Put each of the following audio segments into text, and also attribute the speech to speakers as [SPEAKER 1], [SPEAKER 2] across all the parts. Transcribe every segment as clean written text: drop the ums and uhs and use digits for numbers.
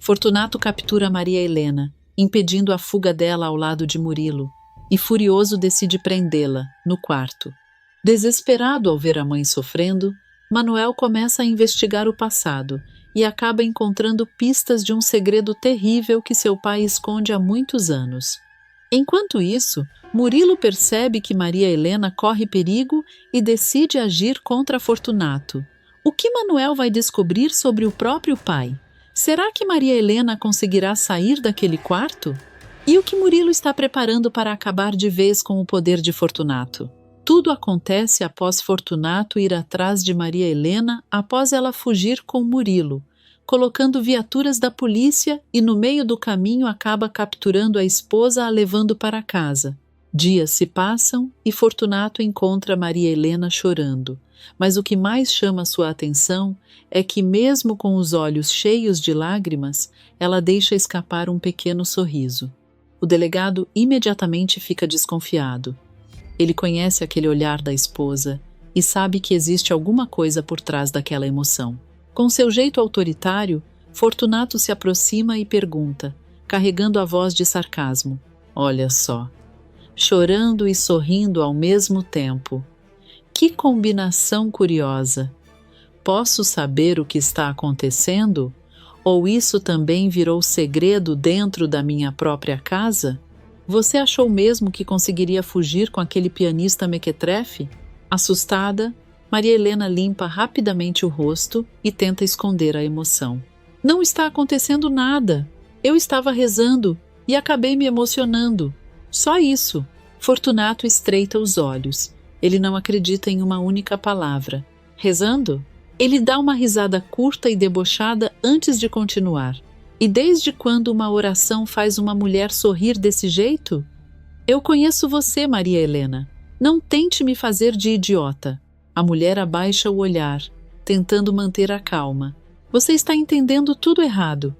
[SPEAKER 1] Fortunato captura Maria Helena, impedindo a fuga dela ao lado de Murilo, e furioso decide prendê-la, no quarto. Desesperado ao ver a mãe sofrendo, Manuel começa a investigar o passado e acaba encontrando pistas de um segredo terrível que seu pai esconde há muitos anos. Enquanto isso, Murilo percebe que Maria Helena corre perigo e decide agir contra Fortunato. O que Manuel vai descobrir sobre o próprio pai? Será que Maria Helena conseguirá sair daquele quarto? E o que Murilo está preparando para acabar de vez com o poder de Fortunato? Tudo acontece após Fortunato ir atrás de Maria Helena após ela fugir com Murilo, colocando viaturas da polícia e no meio do caminho acaba capturando a esposa a levando para casa. Dias se passam e Fortunato encontra Maria Helena chorando, mas o que mais chama sua atenção é que mesmo com os olhos cheios de lágrimas, ela deixa escapar um pequeno sorriso. O delegado imediatamente fica desconfiado. Ele conhece aquele olhar da esposa e sabe que existe alguma coisa por trás daquela emoção. Com seu jeito autoritário, Fortunato se aproxima e pergunta, carregando a voz de sarcasmo: "Olha só, chorando e sorrindo ao mesmo tempo. Que combinação curiosa! Posso saber o que está acontecendo? Ou isso também virou segredo dentro da minha própria casa? Você achou mesmo que conseguiria fugir com aquele pianista mequetrefe?" Assustada, Maria Helena limpa rapidamente o rosto e tenta esconder a emoção. "Não está acontecendo nada. Eu estava rezando e acabei me emocionando. Só isso." Fortunato estreita os olhos. Ele não acredita em uma única palavra. "Rezando?" Ele dá uma risada curta e debochada antes de continuar. "E desde quando uma oração faz uma mulher sorrir desse jeito? Eu conheço você, Maria Helena. Não tente me fazer de idiota." A mulher abaixa o olhar, tentando manter a calma. "Você está entendendo tudo errado.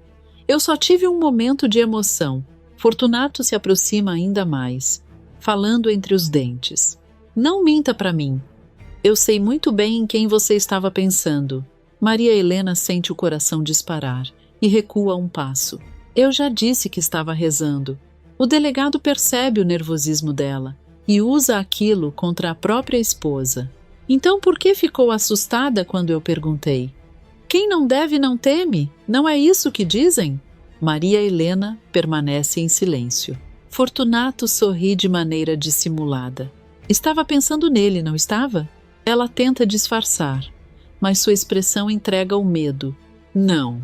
[SPEAKER 1] Eu só tive um momento de emoção." Fortunato se aproxima ainda mais, falando entre os dentes. "Não minta para mim. Eu sei muito bem em quem você estava pensando." Maria Helena sente o coração disparar e recua um passo. "Eu já disse que estava rezando." O delegado percebe o nervosismo dela e usa aquilo contra a própria esposa. "Então por que ficou assustada quando eu perguntei? Quem não deve não teme, não é isso que dizem?" Maria Helena permanece em silêncio. Fortunato sorri de maneira dissimulada. "Estava pensando nele, não estava?" Ela tenta disfarçar, mas sua expressão entrega o medo. "Não,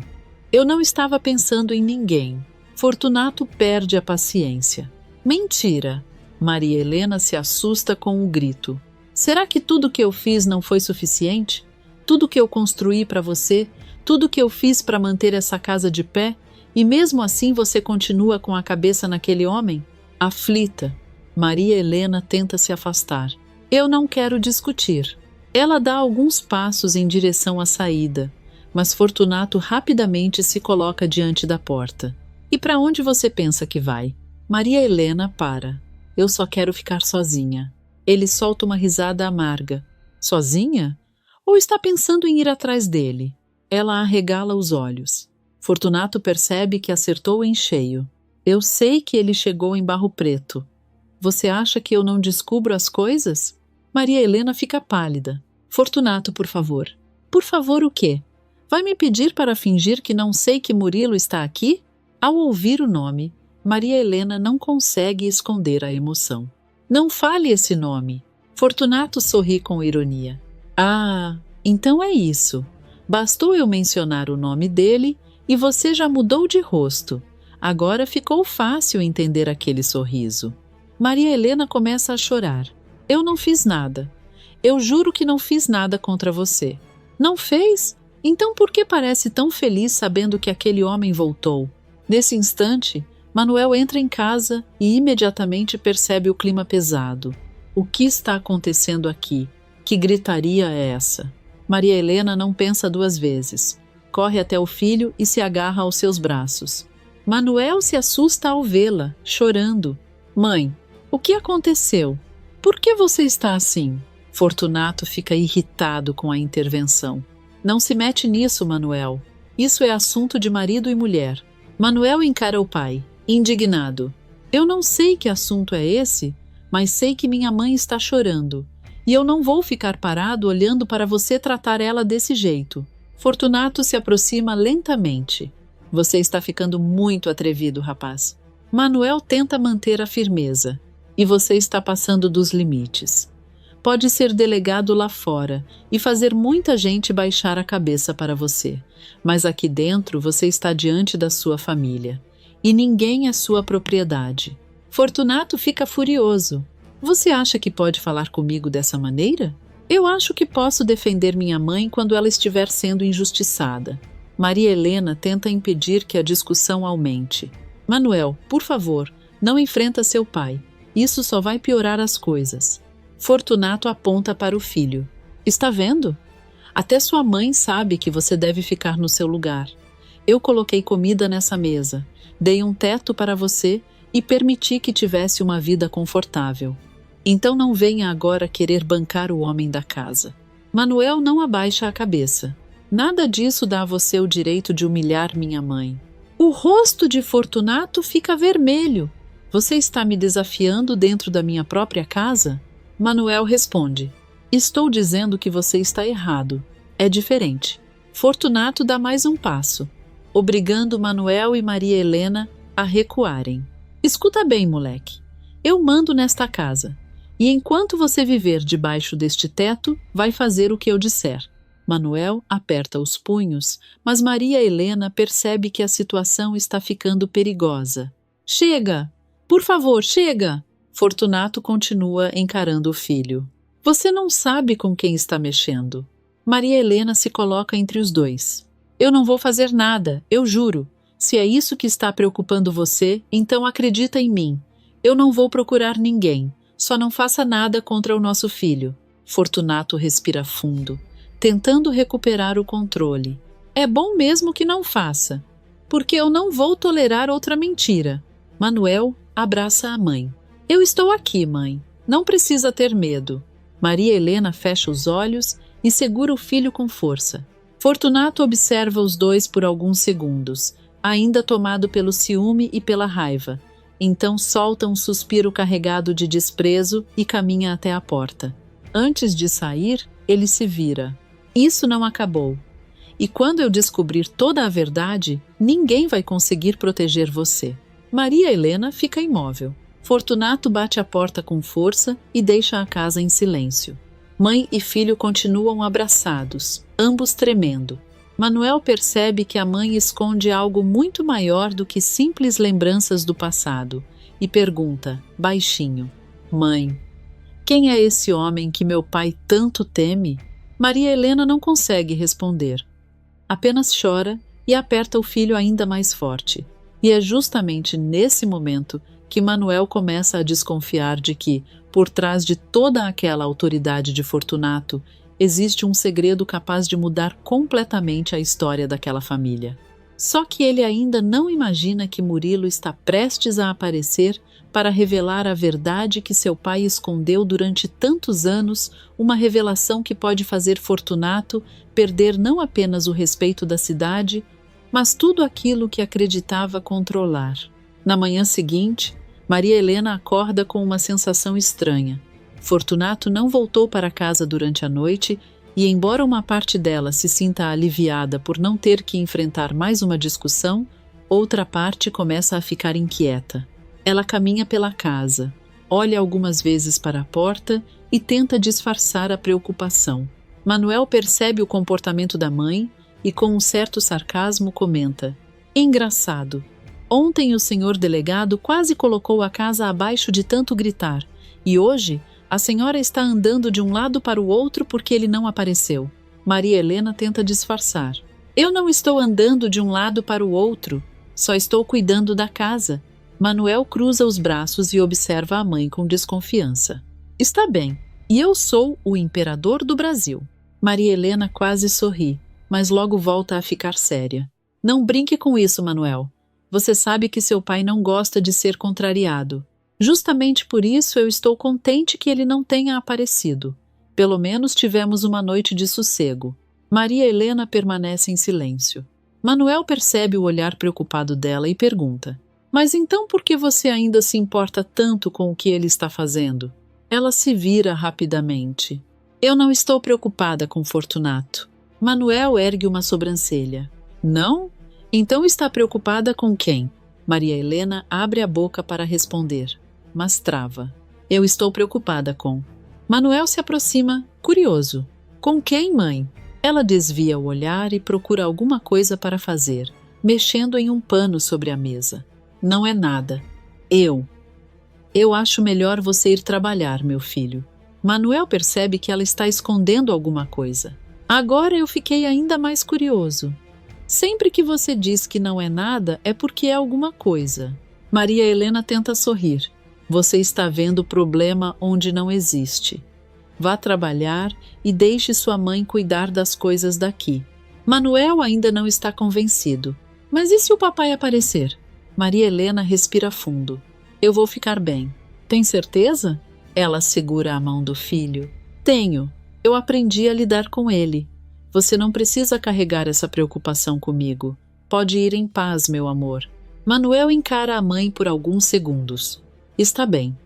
[SPEAKER 1] eu não estava pensando em ninguém." Fortunato perde a paciência. "Mentira!" Maria Helena se assusta com um grito. "Será que tudo que eu fiz não foi suficiente? Tudo que eu construí para você, tudo que eu fiz para manter essa casa de pé, e mesmo assim você continua com a cabeça naquele homem?" Aflita, Maria Helena tenta se afastar. "Eu não quero discutir." Ela dá alguns passos em direção à saída, mas Fortunato rapidamente se coloca diante da porta. "E para onde você pensa que vai?" Maria Helena para. "Eu só quero ficar sozinha." Ele solta uma risada amarga. "Sozinha? Ou está pensando em ir atrás dele?" Ela arregala os olhos. Fortunato percebe que acertou em cheio. "Eu sei que ele chegou em Barro Preto. Você acha que eu não descubro as coisas?" Maria Helena fica pálida. "Fortunato, por favor." "Por favor o quê? Vai me pedir para fingir que não sei que Murilo está aqui?" Ao ouvir o nome, Maria Helena não consegue esconder a emoção. "Não fale esse nome." Fortunato sorri com ironia. "Ah, então é isso. Bastou eu mencionar o nome dele e você já mudou de rosto. Agora ficou fácil entender aquele sorriso." Maria Helena começa a chorar. "Eu não fiz nada. Eu juro que não fiz nada contra você." "Não fez? Então por que parece tão feliz sabendo que aquele homem voltou?" Nesse instante, Manuel entra em casa e imediatamente percebe o clima pesado. O que está acontecendo aqui? Que gritaria é essa? Maria Helena não pensa duas vezes. Corre até o filho e se agarra aos seus braços. Manuel se assusta ao vê-la, chorando. "Mãe, o que aconteceu? Por que você está assim?" Fortunato fica irritado com a intervenção. "Não se mete nisso, Manuel. Isso é assunto de marido e mulher. Manuel encara o pai, indignado. Eu não sei que assunto é esse, mas sei que minha mãe está chorando. E eu não vou ficar parado olhando para você tratar ela desse jeito. Fortunato se aproxima lentamente. Você está ficando muito atrevido, rapaz. Manuel tenta manter a firmeza. E você está passando dos limites. Pode ser delegado lá fora e fazer muita gente baixar a cabeça para você. Mas aqui dentro você está diante da sua família. E ninguém é sua propriedade. Fortunato fica furioso. Você acha que pode falar comigo dessa maneira? Eu acho que posso defender minha mãe quando ela estiver sendo injustiçada. Maria Helena tenta impedir que a discussão aumente. Manuel, por favor, não enfrenta seu pai. Isso só vai piorar as coisas. Fortunato aponta para o filho. Está vendo? Até sua mãe sabe que você deve ficar no seu lugar. Eu coloquei comida nessa mesa, dei um teto para você e permiti que tivesse uma vida confortável. Então não venha agora querer bancar o homem da casa. Manuel não abaixa a cabeça. Nada disso dá a você o direito de humilhar minha mãe. O rosto de Fortunato fica vermelho. Você está me desafiando dentro da minha própria casa? Manuel responde. Estou dizendo que você está errado. É diferente. Fortunato dá mais um passo, obrigando Manuel e Maria Helena a recuarem. Escuta bem, moleque. Eu mando nesta casa. E enquanto você viver debaixo deste teto, vai fazer o que eu disser. Manuel aperta os punhos, mas Maria Helena percebe que a situação está ficando perigosa. Chega! Por favor, chega! Fortunato continua encarando o filho. Você não sabe com quem está mexendo. Maria Helena se coloca entre os dois. Eu não vou fazer nada, eu juro. Se é isso que está preocupando você, então acredita em mim. Eu não vou procurar ninguém. Só não faça nada contra o nosso filho. Fortunato respira fundo, tentando recuperar o controle. É bom mesmo que não faça, porque eu não vou tolerar outra mentira. Manuel abraça a mãe. Eu estou aqui, mãe. Não precisa ter medo. Maria Helena fecha os olhos e segura o filho com força. Fortunato observa os dois por alguns segundos, ainda tomado pelo ciúme e pela raiva. Então solta um suspiro carregado de desprezo e caminha até a porta. Antes de sair, ele se vira. Isso não acabou. E quando eu descobrir toda a verdade, ninguém vai conseguir proteger você. Maria Helena fica imóvel. Fortunato bate a porta com força e deixa a casa em silêncio. Mãe e filho continuam abraçados, ambos tremendo. Manuel percebe que a mãe esconde algo muito maior do que simples lembranças do passado e pergunta, baixinho: Mãe, quem é esse homem que meu pai tanto teme? Maria Helena não consegue responder. Apenas chora e aperta o filho ainda mais forte. E é justamente nesse momento que Manuel começa a desconfiar de que, por trás de toda aquela autoridade de Fortunato, existe um segredo capaz de mudar completamente a história daquela família. Só que ele ainda não imagina que Murilo está prestes a aparecer para revelar a verdade que seu pai escondeu durante tantos anos, uma revelação que pode fazer Fortunato perder não apenas o respeito da cidade, mas tudo aquilo que acreditava controlar. Na manhã seguinte, Maria Helena acorda com uma sensação estranha. Fortunato não voltou para casa durante a noite e, embora uma parte dela se sinta aliviada por não ter que enfrentar mais uma discussão, outra parte começa a ficar inquieta. Ela caminha pela casa, olha algumas vezes para a porta e tenta disfarçar a preocupação. Manuel percebe o comportamento da mãe e, com um certo sarcasmo, comenta: Engraçado. Ontem o senhor delegado quase colocou a casa abaixo de tanto gritar, e hoje a senhora está andando de um lado para o outro porque ele não apareceu. Maria Helena tenta disfarçar. Eu não estou andando de um lado para o outro, só estou cuidando da casa. Manuel cruza os braços e observa a mãe com desconfiança. Está bem, e eu sou o imperador do Brasil. Maria Helena quase sorri, mas logo volta a ficar séria. Não brinque com isso, Manuel. Você sabe que seu pai não gosta de ser contrariado. Justamente por isso eu estou contente que ele não tenha aparecido. Pelo menos tivemos uma noite de sossego. Maria Helena permanece em silêncio. Manuel percebe o olhar preocupado dela e pergunta: Mas então por que você ainda se importa tanto com o que ele está fazendo? Ela se vira rapidamente. Eu não estou preocupada com Fortunato. Manuel ergue uma sobrancelha. Não? Então está preocupada com quem? Maria Helena abre a boca para responder, mas trava. Eu estou preocupada com... Manuel se aproxima, curioso. Com quem, mãe? Ela desvia o olhar e procura alguma coisa para fazer, mexendo em um pano sobre a mesa. Não é nada. Eu acho melhor você ir trabalhar, meu filho. Manuel percebe que ela está escondendo alguma coisa. Agora eu fiquei ainda mais curioso. Sempre que você diz que não é nada, é porque é alguma coisa. Maria Helena tenta sorrir. Você está vendo o problema onde não existe. Vá trabalhar e deixe sua mãe cuidar das coisas daqui. Manuel ainda não está convencido. Mas e se o papai aparecer? Maria Helena respira fundo. Eu vou ficar bem. Tem certeza? Ela segura a mão do filho. Tenho. Eu aprendi a lidar com ele. Você não precisa carregar essa preocupação comigo. Pode ir em paz, meu amor. Manuel encara a mãe por alguns segundos. Está bem.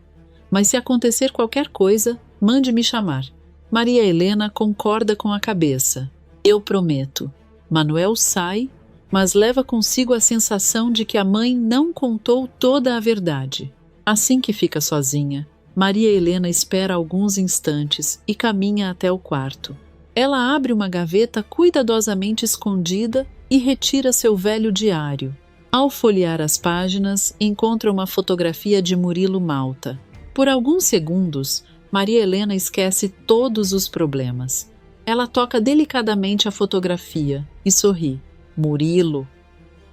[SPEAKER 1] Mas se acontecer qualquer coisa, mande me chamar. Maria Helena concorda com a cabeça. Eu prometo. Manuel sai, mas leva consigo a sensação de que a mãe não contou toda a verdade. Assim que fica sozinha, Maria Helena espera alguns instantes e caminha até o quarto. Ela abre uma gaveta cuidadosamente escondida e retira seu velho diário. Ao folhear as páginas, encontra uma fotografia de Murilo Malta. Por alguns segundos, Maria Helena esquece todos os problemas. Ela toca delicadamente a fotografia e sorri. Murilo,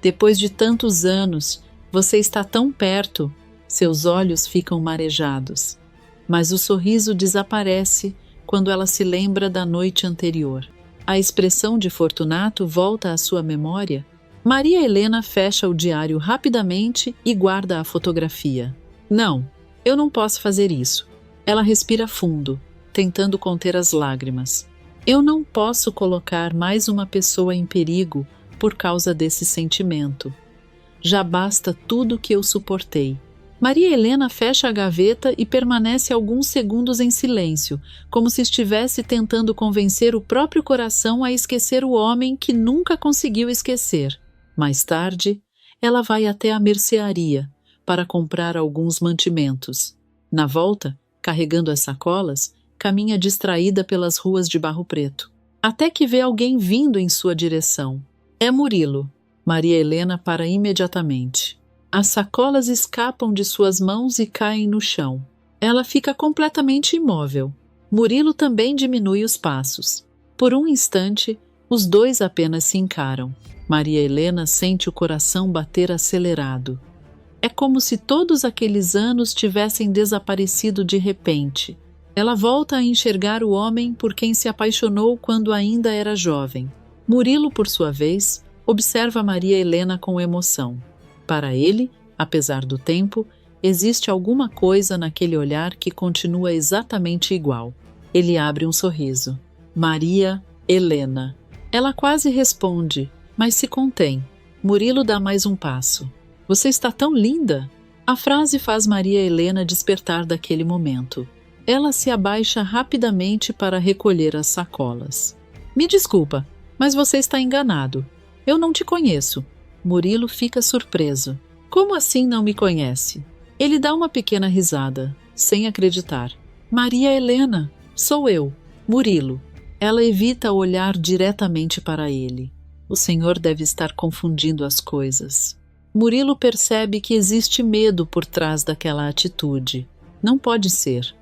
[SPEAKER 1] depois de tantos anos, você está tão perto. Seus olhos ficam marejados. Mas o sorriso desaparece quando ela se lembra da noite anterior. A expressão de Fortunato volta à sua memória. Maria Helena fecha o diário rapidamente e guarda a fotografia. Não, eu não posso fazer isso. Ela respira fundo, tentando conter as lágrimas. Eu não posso colocar mais uma pessoa em perigo por causa desse sentimento. Já basta tudo que eu suportei. Maria Helena fecha a gaveta e permanece alguns segundos em silêncio, como se estivesse tentando convencer o próprio coração a esquecer o homem que nunca conseguiu esquecer. Mais tarde, ela vai até a mercearia para comprar alguns mantimentos. Na volta, carregando as sacolas, caminha distraída pelas ruas de Barro Preto, até que vê alguém vindo em sua direção. É Murilo. Maria Helena para imediatamente. As sacolas escapam de suas mãos e caem no chão. Ela fica completamente imóvel. Murilo também diminui os passos. Por um instante, os dois apenas se encaram. Maria Helena sente o coração bater acelerado. É como se todos aqueles anos tivessem desaparecido de repente. Ela volta a enxergar o homem por quem se apaixonou quando ainda era jovem. Murilo, por sua vez, observa Maria Helena com emoção. Para ele, apesar do tempo, existe alguma coisa naquele olhar que continua exatamente igual. Ele abre um sorriso. Maria Helena. Ela quase responde, mas se contém. Murilo dá mais um passo. Você está tão linda! A frase faz Maria Helena despertar daquele momento. Ela se abaixa rapidamente para recolher as sacolas. Me desculpa, mas você está enganado. Eu não te conheço. Murilo fica surpreso. Como assim não me conhece? Ele dá uma pequena risada, sem acreditar. Maria Helena, sou eu, Murilo. Ela evita olhar diretamente para ele. O senhor deve estar confundindo as coisas. Murilo percebe que existe medo por trás daquela atitude. Não pode ser.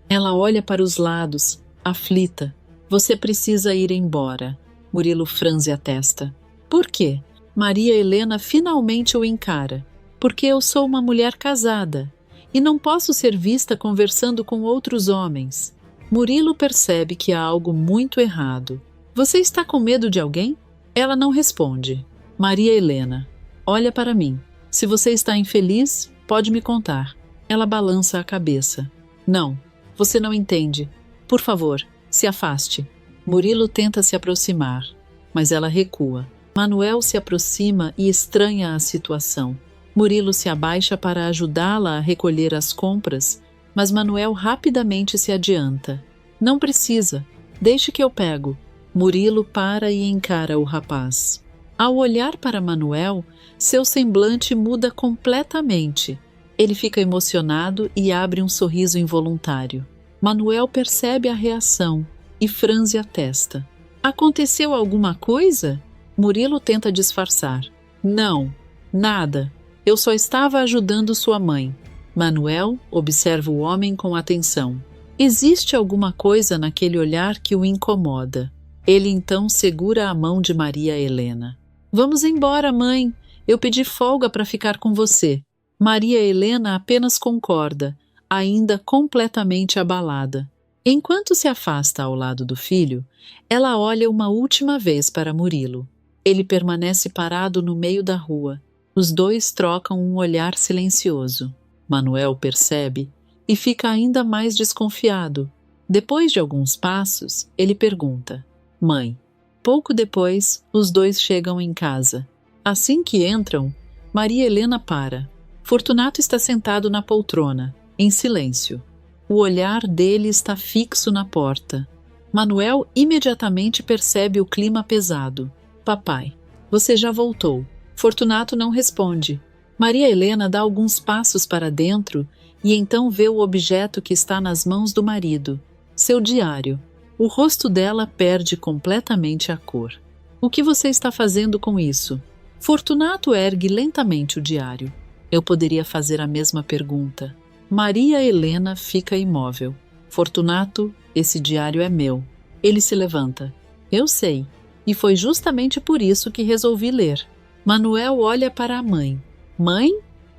[SPEAKER 1] Ela olha para os lados, aflita. Você precisa ir embora. Murilo franze a testa. Por quê? Maria Helena finalmente o encara. Porque eu sou uma mulher casada e não posso ser vista conversando com outros homens. Murilo percebe que há algo muito errado. Você está com medo de alguém? Ela não responde. Maria Helena, olha para mim. Se você está infeliz, pode me contar. Ela balança a cabeça. Não, você não entende. Por favor, se afaste. Murilo tenta se aproximar, mas ela recua. Manuel se aproxima e estranha a situação. Murilo se abaixa para ajudá-la a recolher as compras, mas Manuel rapidamente se adianta. Não precisa, deixe que eu pego. Murilo para e encara o rapaz. Ao olhar para Manuel, seu semblante muda completamente. Ele fica emocionado e abre um sorriso involuntário. Manuel percebe a reação e franze a testa. Aconteceu alguma coisa? Murilo tenta disfarçar. Não, nada. Eu só estava ajudando sua mãe. Manuel observa o homem com atenção. Existe alguma coisa naquele olhar que o incomoda. Ele então segura a mão de Maria Helena. Vamos embora, mãe. Eu pedi folga para ficar com você. Maria Helena apenas concorda, ainda completamente abalada. Enquanto se afasta ao lado do filho, ela olha uma última vez para Murilo. Ele permanece parado no meio da rua. Os dois trocam um olhar silencioso. Manuel percebe e fica ainda mais desconfiado. Depois de alguns passos, ele pergunta: Mãe. Pouco depois, os dois chegam em casa. Assim que entram, Maria Helena para. Fortunato está sentado na poltrona, em silêncio. O olhar dele está fixo na porta. Manuel imediatamente percebe o clima pesado. Papai, você já voltou. Fortunato não responde. Maria Helena dá alguns passos para dentro e então vê o objeto que está nas mãos do marido, seu diário. O rosto dela perde completamente a cor. O que você está fazendo com isso? Fortunato ergue lentamente o diário. Eu poderia fazer a mesma pergunta. Maria Helena fica imóvel. Fortunato, esse diário é meu. Ele se levanta. Eu sei. E foi justamente por isso que resolvi ler. Manuel olha para a mãe. Mãe?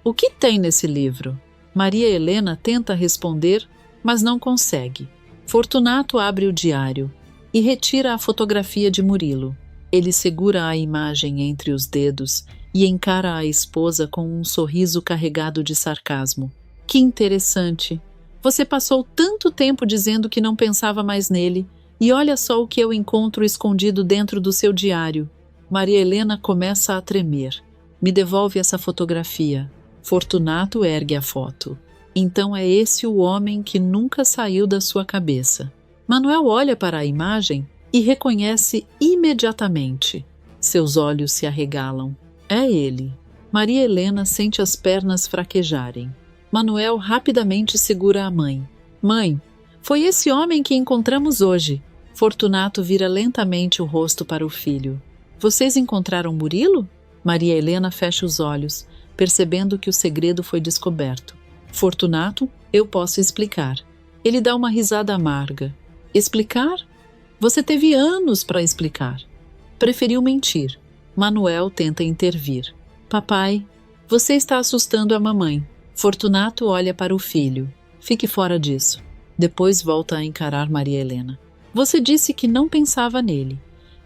[SPEAKER 1] O que tem nesse livro? Maria Helena tenta responder, mas não consegue. Fortunato abre o diário e retira a fotografia de Murilo. Ele segura a imagem entre os dedos e encara a esposa com um sorriso carregado de sarcasmo. Que interessante! Você passou tanto tempo dizendo que não pensava mais nele, e olha só o que eu encontro escondido dentro do seu diário. Maria Helena começa a tremer. Me devolve essa fotografia. Fortunato ergue a foto. Então é esse o homem que nunca saiu da sua cabeça. Manuel olha para a imagem e reconhece imediatamente. Seus olhos se arregalam. É ele. Maria Helena sente as pernas fraquejarem. Manuel rapidamente segura a mãe. Mãe, foi esse homem que encontramos hoje. Fortunato vira lentamente o rosto para o filho. Vocês encontraram Murilo? Maria Helena fecha os olhos, percebendo que o segredo foi descoberto. Fortunato, eu posso explicar. Ele dá uma risada amarga. Explicar? Você teve anos para explicar. Preferiu mentir. Manuel tenta intervir. Papai, você está assustando a mamãe. Fortunato olha para o filho. Fique fora disso. Depois volta a encarar Maria Helena. Você disse que não pensava nele.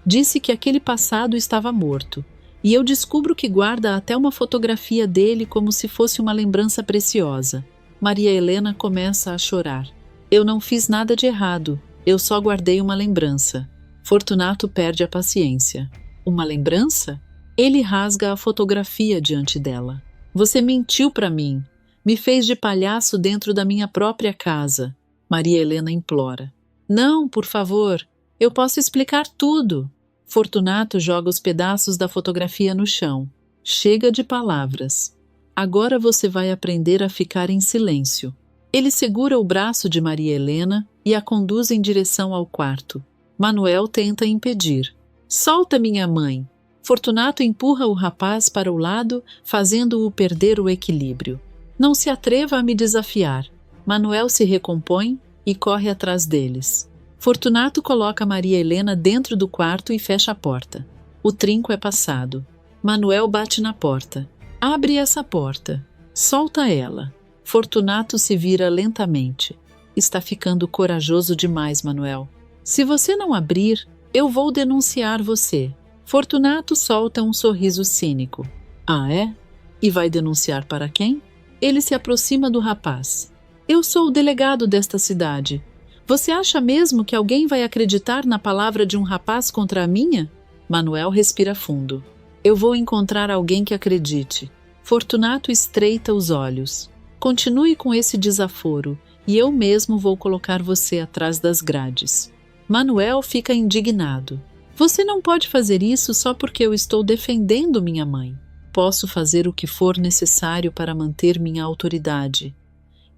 [SPEAKER 1] Disse que aquele passado estava morto. E eu descubro que guarda até uma fotografia dele como se fosse uma lembrança preciosa. Maria Helena começa a chorar. Eu não fiz nada de errado. Eu só guardei uma lembrança. Fortunato perde a paciência. Uma lembrança? Ele rasga a fotografia diante dela. Você mentiu para mim. Me fez de palhaço dentro da minha própria casa. Maria Helena implora. Não, por favor. Eu posso explicar tudo. Fortunato joga os pedaços da fotografia no chão. Chega de palavras. Agora você vai aprender a ficar em silêncio. Ele segura o braço de Maria Helena e a conduz em direção ao quarto. Manuel tenta impedir. Solta minha mãe! Fortunato empurra o rapaz para o lado, fazendo-o perder o equilíbrio. Não se atreva a me desafiar. Manuel se recompõe e corre atrás deles. Fortunato coloca Maria Helena dentro do quarto e fecha a porta. O trinco é passado. Manuel bate na porta. Abre essa porta. Solta ela. Fortunato se vira lentamente. Está ficando corajoso demais, Manuel. Se você não abrir, eu vou denunciar você. Fortunato solta um sorriso cínico. Ah, é? E vai denunciar para quem? Ele se aproxima do rapaz. Eu sou o delegado desta cidade. Você acha mesmo que alguém vai acreditar na palavra de um rapaz contra a minha? Manuel respira fundo. Eu vou encontrar alguém que acredite. Fortunato estreita os olhos. Continue com esse desaforo e eu mesmo vou colocar você atrás das grades. Manuel fica indignado. Você não pode fazer isso só porque eu estou defendendo minha mãe. Posso fazer o que for necessário para manter minha autoridade.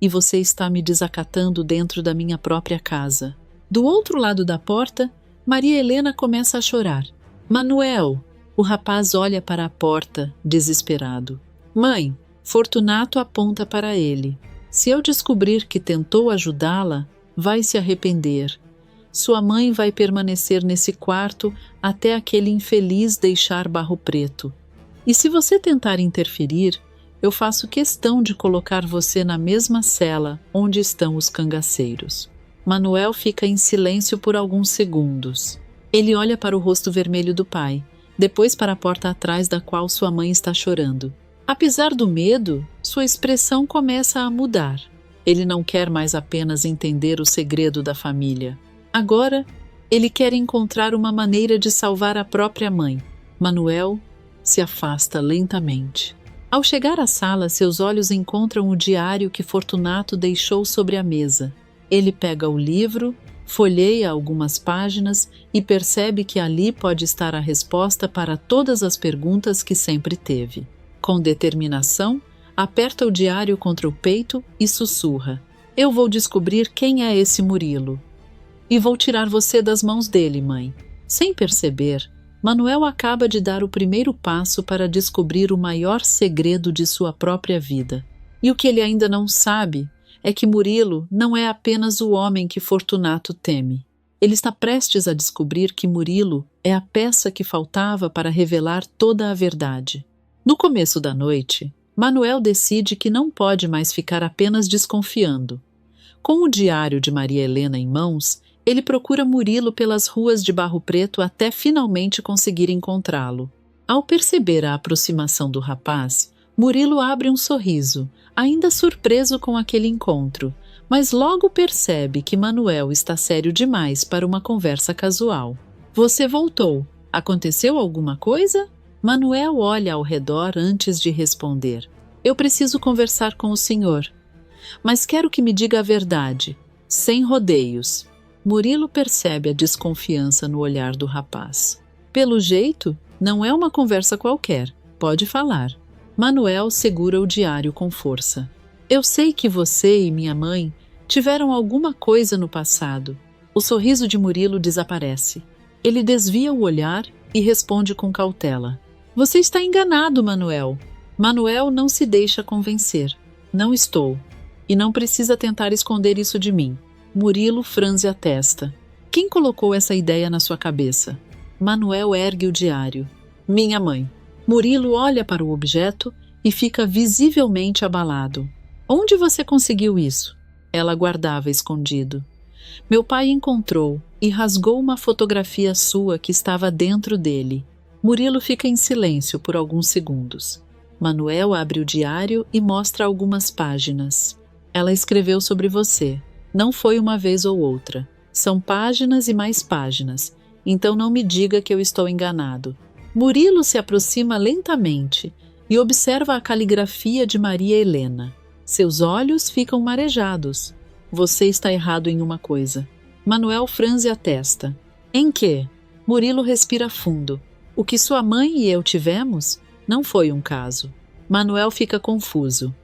[SPEAKER 1] E você está me desacatando dentro da minha própria casa. Do outro lado da porta, Maria Helena começa a chorar. Manuel! O rapaz olha para a porta, desesperado. Mãe! Fortunato aponta para ele. Se eu descobrir que tentou ajudá-la, vai se arrepender. Sua mãe vai permanecer nesse quarto até aquele infeliz deixar Barro Preto. E se você tentar interferir, eu faço questão de colocar você na mesma cela onde estão os cangaceiros. Manuel fica em silêncio por alguns segundos. Ele olha para o rosto vermelho do pai, depois para a porta atrás da qual sua mãe está chorando. Apesar do medo, sua expressão começa a mudar. Ele não quer mais apenas entender o segredo da família. Agora, ele quer encontrar uma maneira de salvar a própria mãe. Manuel se afasta lentamente. Ao chegar à sala, seus olhos encontram o diário que Fortunato deixou sobre a mesa. Ele pega o livro, folheia algumas páginas e percebe que ali pode estar a resposta para todas as perguntas que sempre teve. Com determinação, aperta o diário contra o peito e sussurra: Eu vou descobrir quem é esse Murilo. E vou tirar você das mãos dele, mãe. Sem perceber, Manuel acaba de dar o primeiro passo para descobrir o maior segredo de sua própria vida. E o que ele ainda não sabe é que Murilo não é apenas o homem que Fortunato teme. Ele está prestes a descobrir que Murilo é a peça que faltava para revelar toda a verdade. No começo da noite, Manuel decide que não pode mais ficar apenas desconfiando. Com o diário de Maria Helena em mãos, ele procura Murilo pelas ruas de Barro Preto até finalmente conseguir encontrá-lo. Ao perceber a aproximação do rapaz, Murilo abre um sorriso, ainda surpreso com aquele encontro, mas logo percebe que Manuel está sério demais para uma conversa casual. Você voltou. Aconteceu alguma coisa? Manuel olha ao redor antes de responder. Eu preciso conversar com o senhor. Mas quero que me diga a verdade, sem rodeios. Murilo percebe a desconfiança no olhar do rapaz. Pelo jeito, não é uma conversa qualquer. Pode falar. Manuel segura o diário com força. Eu sei que você e minha mãe tiveram alguma coisa no passado. O sorriso de Murilo desaparece. Ele desvia o olhar e responde com cautela. Você está enganado, Manuel. Manuel não se deixa convencer. Não estou. E não precisa tentar esconder isso de mim. Murilo franze a testa. Quem colocou essa ideia na sua cabeça? Manuel ergue o diário. Minha mãe. Murilo olha para o objeto e fica visivelmente abalado. Onde você conseguiu isso? Ela guardava escondido. Meu pai encontrou e rasgou uma fotografia sua que estava dentro dele. Murilo fica em silêncio por alguns segundos. Manuel abre o diário e mostra algumas páginas. Ela escreveu sobre você. Não foi uma vez ou outra. São páginas e mais páginas. Então não me diga que eu estou enganado. Murilo se aproxima lentamente e observa a caligrafia de Maria Helena. Seus olhos ficam marejados. Você está errado em uma coisa. Manuel franze a testa. Em quê? Murilo respira fundo. O que sua mãe e eu tivemos não foi um caso. Manuel fica confuso.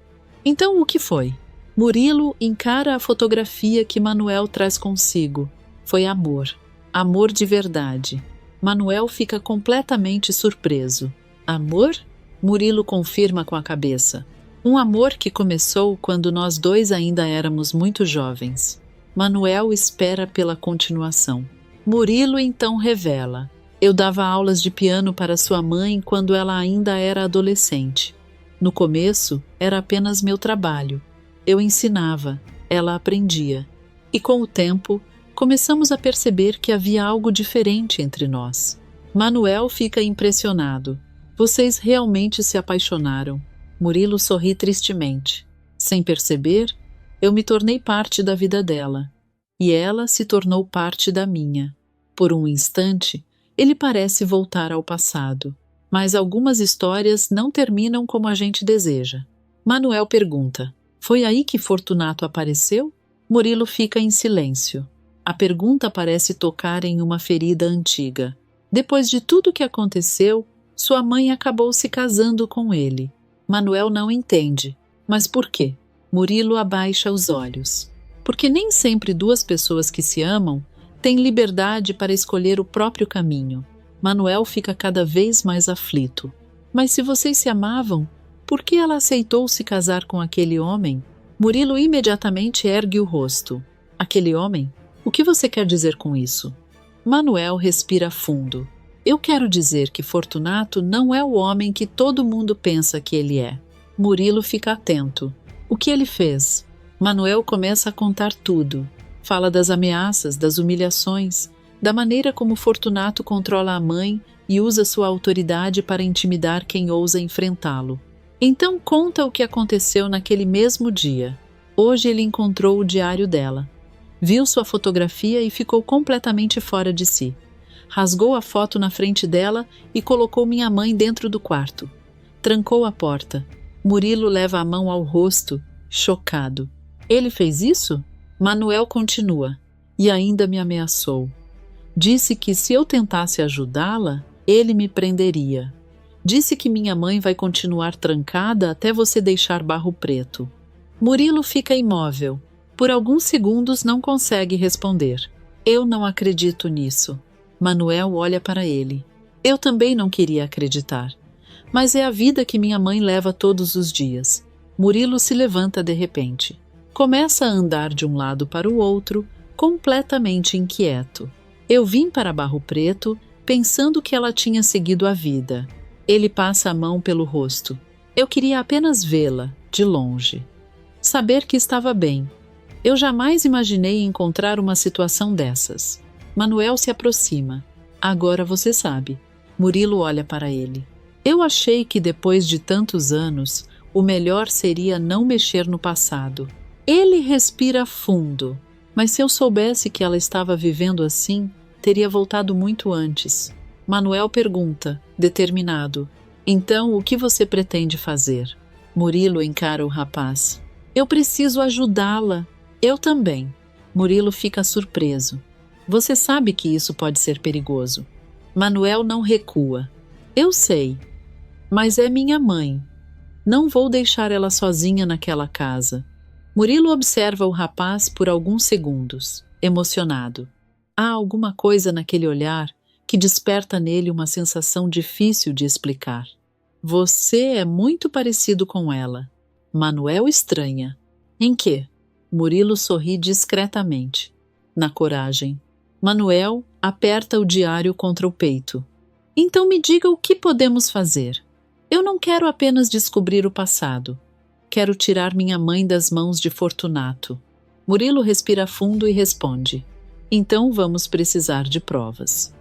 [SPEAKER 1] Então o que foi? Murilo encara a fotografia que Manuel traz consigo. Foi amor. Amor de verdade. Manuel fica completamente surpreso. Amor? Murilo confirma com a cabeça. Um amor que começou quando nós dois ainda éramos muito jovens. Manuel espera pela continuação. Murilo então revela. Eu dava aulas de piano para sua mãe quando ela ainda era adolescente. No começo, era apenas meu trabalho. Eu ensinava, ela aprendia. E com o tempo, começamos a perceber que havia algo diferente entre nós. Manuel fica impressionado. Vocês realmente se apaixonaram. Murilo sorri tristemente. Sem perceber, eu me tornei parte da vida dela. E ela se tornou parte da minha. Por um instante, ele parece voltar ao passado. Mas algumas histórias não terminam como a gente deseja. Manuel pergunta: foi aí que Fortunato apareceu? Murilo fica em silêncio. A pergunta parece tocar em uma ferida antiga. Depois de tudo que aconteceu, sua mãe acabou se casando com ele. Manuel não entende. Mas por quê? Murilo abaixa os olhos. Porque nem sempre duas pessoas que se amam têm liberdade para escolher o próprio caminho. Manuel fica cada vez mais aflito. Mas se vocês se amavam, por que ela aceitou se casar com aquele homem? Murilo imediatamente ergue o rosto. Aquele homem? O que você quer dizer com isso? Manuel respira fundo. Eu quero dizer que Fortunato não é o homem que todo mundo pensa que ele é. Murilo fica atento. O que ele fez? Manuel começa a contar tudo. Fala das ameaças, das humilhações, da maneira como Fortunato controla a mãe e usa sua autoridade para intimidar quem ousa enfrentá-lo. Então conta o que aconteceu naquele mesmo dia. Hoje ele encontrou o diário dela. Viu sua fotografia e ficou completamente fora de si. Rasgou a foto na frente dela e colocou minha mãe dentro do quarto. Trancou a porta. Murilo leva a mão ao rosto, chocado. Ele fez isso? Manuel continua. E ainda me ameaçou. Disse que se eu tentasse ajudá-la, ele me prenderia. Disse que minha mãe vai continuar trancada até você deixar Barro Preto. Murilo fica imóvel. Por alguns segundos não consegue responder. Eu não acredito nisso. Manuel olha para ele. Eu também não queria acreditar. Mas é a vida que minha mãe leva todos os dias. Murilo se levanta de repente. Começa a andar de um lado para o outro, completamente inquieto. Eu vim para Barro Preto pensando que ela tinha seguido a vida. Ele passa a mão pelo rosto. Eu queria apenas vê-la, de longe. Saber que estava bem. Eu jamais imaginei encontrar uma situação dessas. Manuel se aproxima. Agora você sabe. Murilo olha para ele. Eu achei que depois de tantos anos, o melhor seria não mexer no passado. Ele respira fundo. Mas se eu soubesse que ela estava vivendo assim, teria voltado muito antes. Manuel pergunta, determinado. Então, o que você pretende fazer? Murilo encara o rapaz. Eu preciso ajudá-la. Eu também. Murilo fica surpreso. Você sabe que isso pode ser perigoso. Manuel não recua. Eu sei. Mas é minha mãe. Não vou deixar ela sozinha naquela casa. Murilo observa o rapaz por alguns segundos, emocionado. Há alguma coisa naquele olhar que desperta nele uma sensação difícil de explicar. Você é muito parecido com ela. Manuel estranha. Em quê? Murilo sorri discretamente. Na coragem. Manuel aperta o diário contra o peito. Então me diga o que podemos fazer. Eu não quero apenas descobrir o passado. Quero tirar minha mãe das mãos de Fortunato. Murilo respira fundo e responde. Então vamos precisar de provas.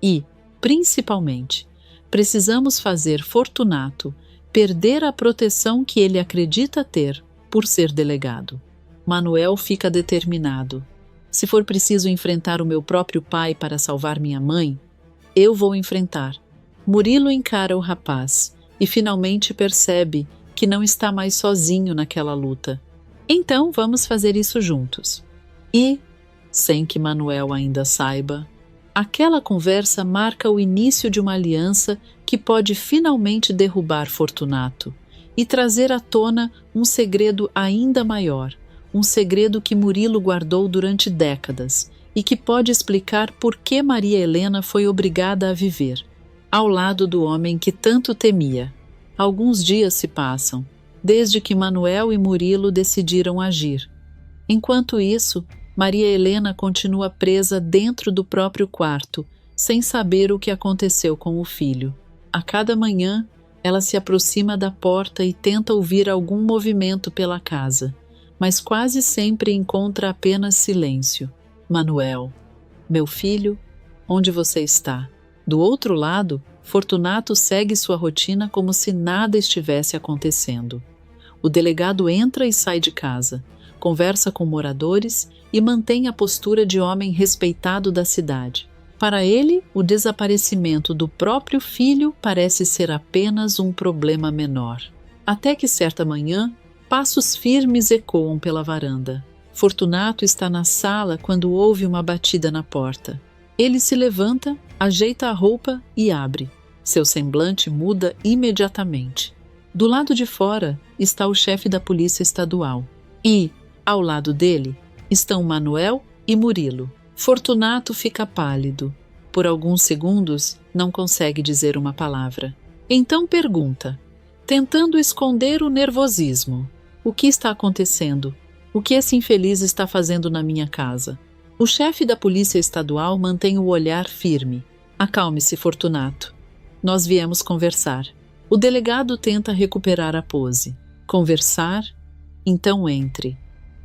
[SPEAKER 1] E, principalmente, precisamos fazer Fortunato perder a proteção que ele acredita ter por ser delegado. Manuel fica determinado. Se for preciso enfrentar o meu próprio pai para salvar minha mãe, eu vou enfrentar. Murilo encara o rapaz e finalmente percebe que não está mais sozinho naquela luta. Então vamos fazer isso juntos. E, sem que Manuel ainda saiba, aquela conversa marca o início de uma aliança que pode finalmente derrubar Fortunato e trazer à tona um segredo ainda maior, um segredo que Murilo guardou durante décadas e que pode explicar por que Maria Helena foi obrigada a viver ao lado do homem que tanto temia. Alguns dias se passam, desde que Manuel e Murilo decidiram agir. Enquanto isso, Maria Helena continua presa dentro do próprio quarto, sem saber o que aconteceu com o filho. A cada manhã, ela se aproxima da porta e tenta ouvir algum movimento pela casa, mas quase sempre encontra apenas silêncio. Manuel, meu filho, onde você está? Do outro lado, Fortunato segue sua rotina como se nada estivesse acontecendo. O delegado entra e sai de casa, conversa com moradores e mantém a postura de homem respeitado da cidade. Para ele, o desaparecimento do próprio filho parece ser apenas um problema menor. Até que certa manhã, passos firmes ecoam pela varanda. Fortunato está na sala quando ouve uma batida na porta. Ele se levanta, ajeita a roupa e abre. Seu semblante muda imediatamente. Do lado de fora está o chefe da polícia estadual. E, ao lado dele, estão Manuel e Murilo. Fortunato fica pálido. Por alguns segundos, não consegue dizer uma palavra. Então pergunta, tentando esconder o nervosismo: o que está acontecendo? O que esse infeliz está fazendo na minha casa? O chefe da polícia estadual mantém o olhar firme. Acalme-se, Fortunato. Nós viemos conversar. O delegado tenta recuperar a pose. Conversar? Então entre.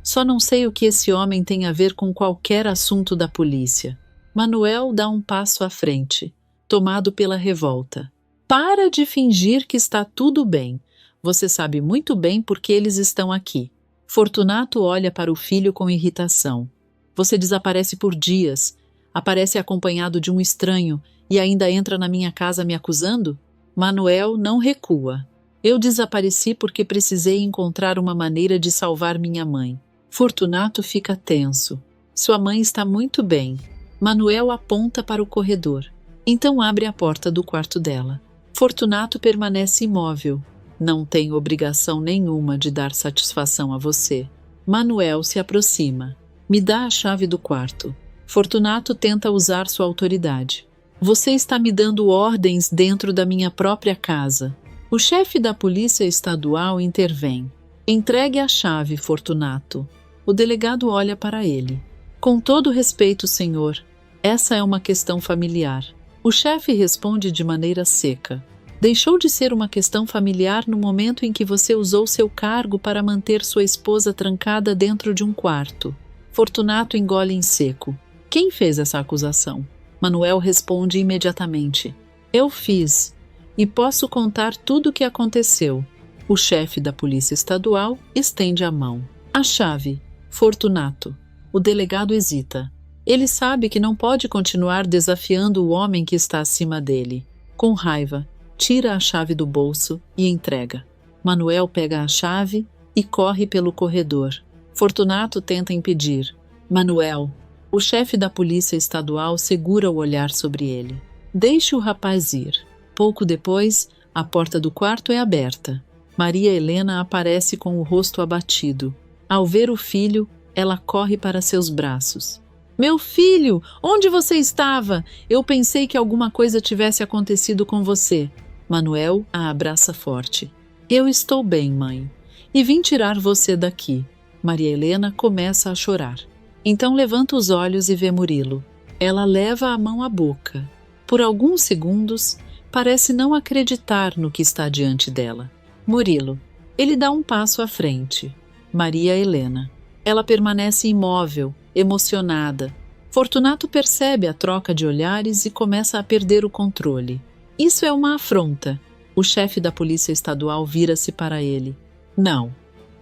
[SPEAKER 1] Só não sei o que esse homem tem a ver com qualquer assunto da polícia. Manuel dá um passo à frente, tomado pela revolta. Para de fingir que está tudo bem. Você sabe muito bem por que eles estão aqui. Fortunato olha para o filho com irritação. Você desaparece por dias, aparece acompanhado de um estranho e ainda entra na minha casa me acusando? Manuel não recua. Eu desapareci porque precisei encontrar uma maneira de salvar minha mãe. Fortunato fica tenso. Sua mãe está muito bem. Manuel aponta para o corredor. Então abre a porta do quarto dela. Fortunato permanece imóvel. Não tenho obrigação nenhuma de dar satisfação a você. Manuel se aproxima. Me dá a chave do quarto. Fortunato tenta usar sua autoridade. Você está me dando ordens dentro da minha própria casa. O chefe da polícia estadual intervém. Entregue a chave, Fortunato. O delegado olha para ele. Com todo respeito, senhor, essa é uma questão familiar. O chefe responde de maneira seca. Deixou de ser uma questão familiar no momento em que você usou seu cargo para manter sua esposa trancada dentro de um quarto. Fortunato engole em seco. Quem fez essa acusação? Manuel responde imediatamente. Eu fiz. E posso contar tudo o que aconteceu. O chefe da polícia estadual estende a mão. A chave. Fortunato. O delegado hesita. Ele sabe que não pode continuar desafiando o homem que está acima dele. Com raiva, tira a chave do bolso e entrega. Manuel pega a chave e corre pelo corredor. Fortunato tenta impedir. Manuel. O chefe da polícia estadual segura o olhar sobre ele. Deixe o rapaz ir. Pouco depois, a porta do quarto é aberta. Maria Helena aparece com o rosto abatido. Ao ver o filho, ela corre para seus braços. Meu filho, onde você estava? Eu pensei que alguma coisa tivesse acontecido com você. Manuel a abraça forte. Eu estou bem, mãe. E vim tirar você daqui. Maria Helena começa a chorar. Então levanta os olhos e vê Murilo. Ela leva a mão à boca. Por alguns segundos, parece não acreditar no que está diante dela. Murilo. Ele dá um passo à frente. Maria Helena. Ela permanece imóvel, emocionada. Fortunato percebe a troca de olhares e começa a perder o controle. Isso é uma afronta. O chefe da polícia estadual vira-se para ele. Não.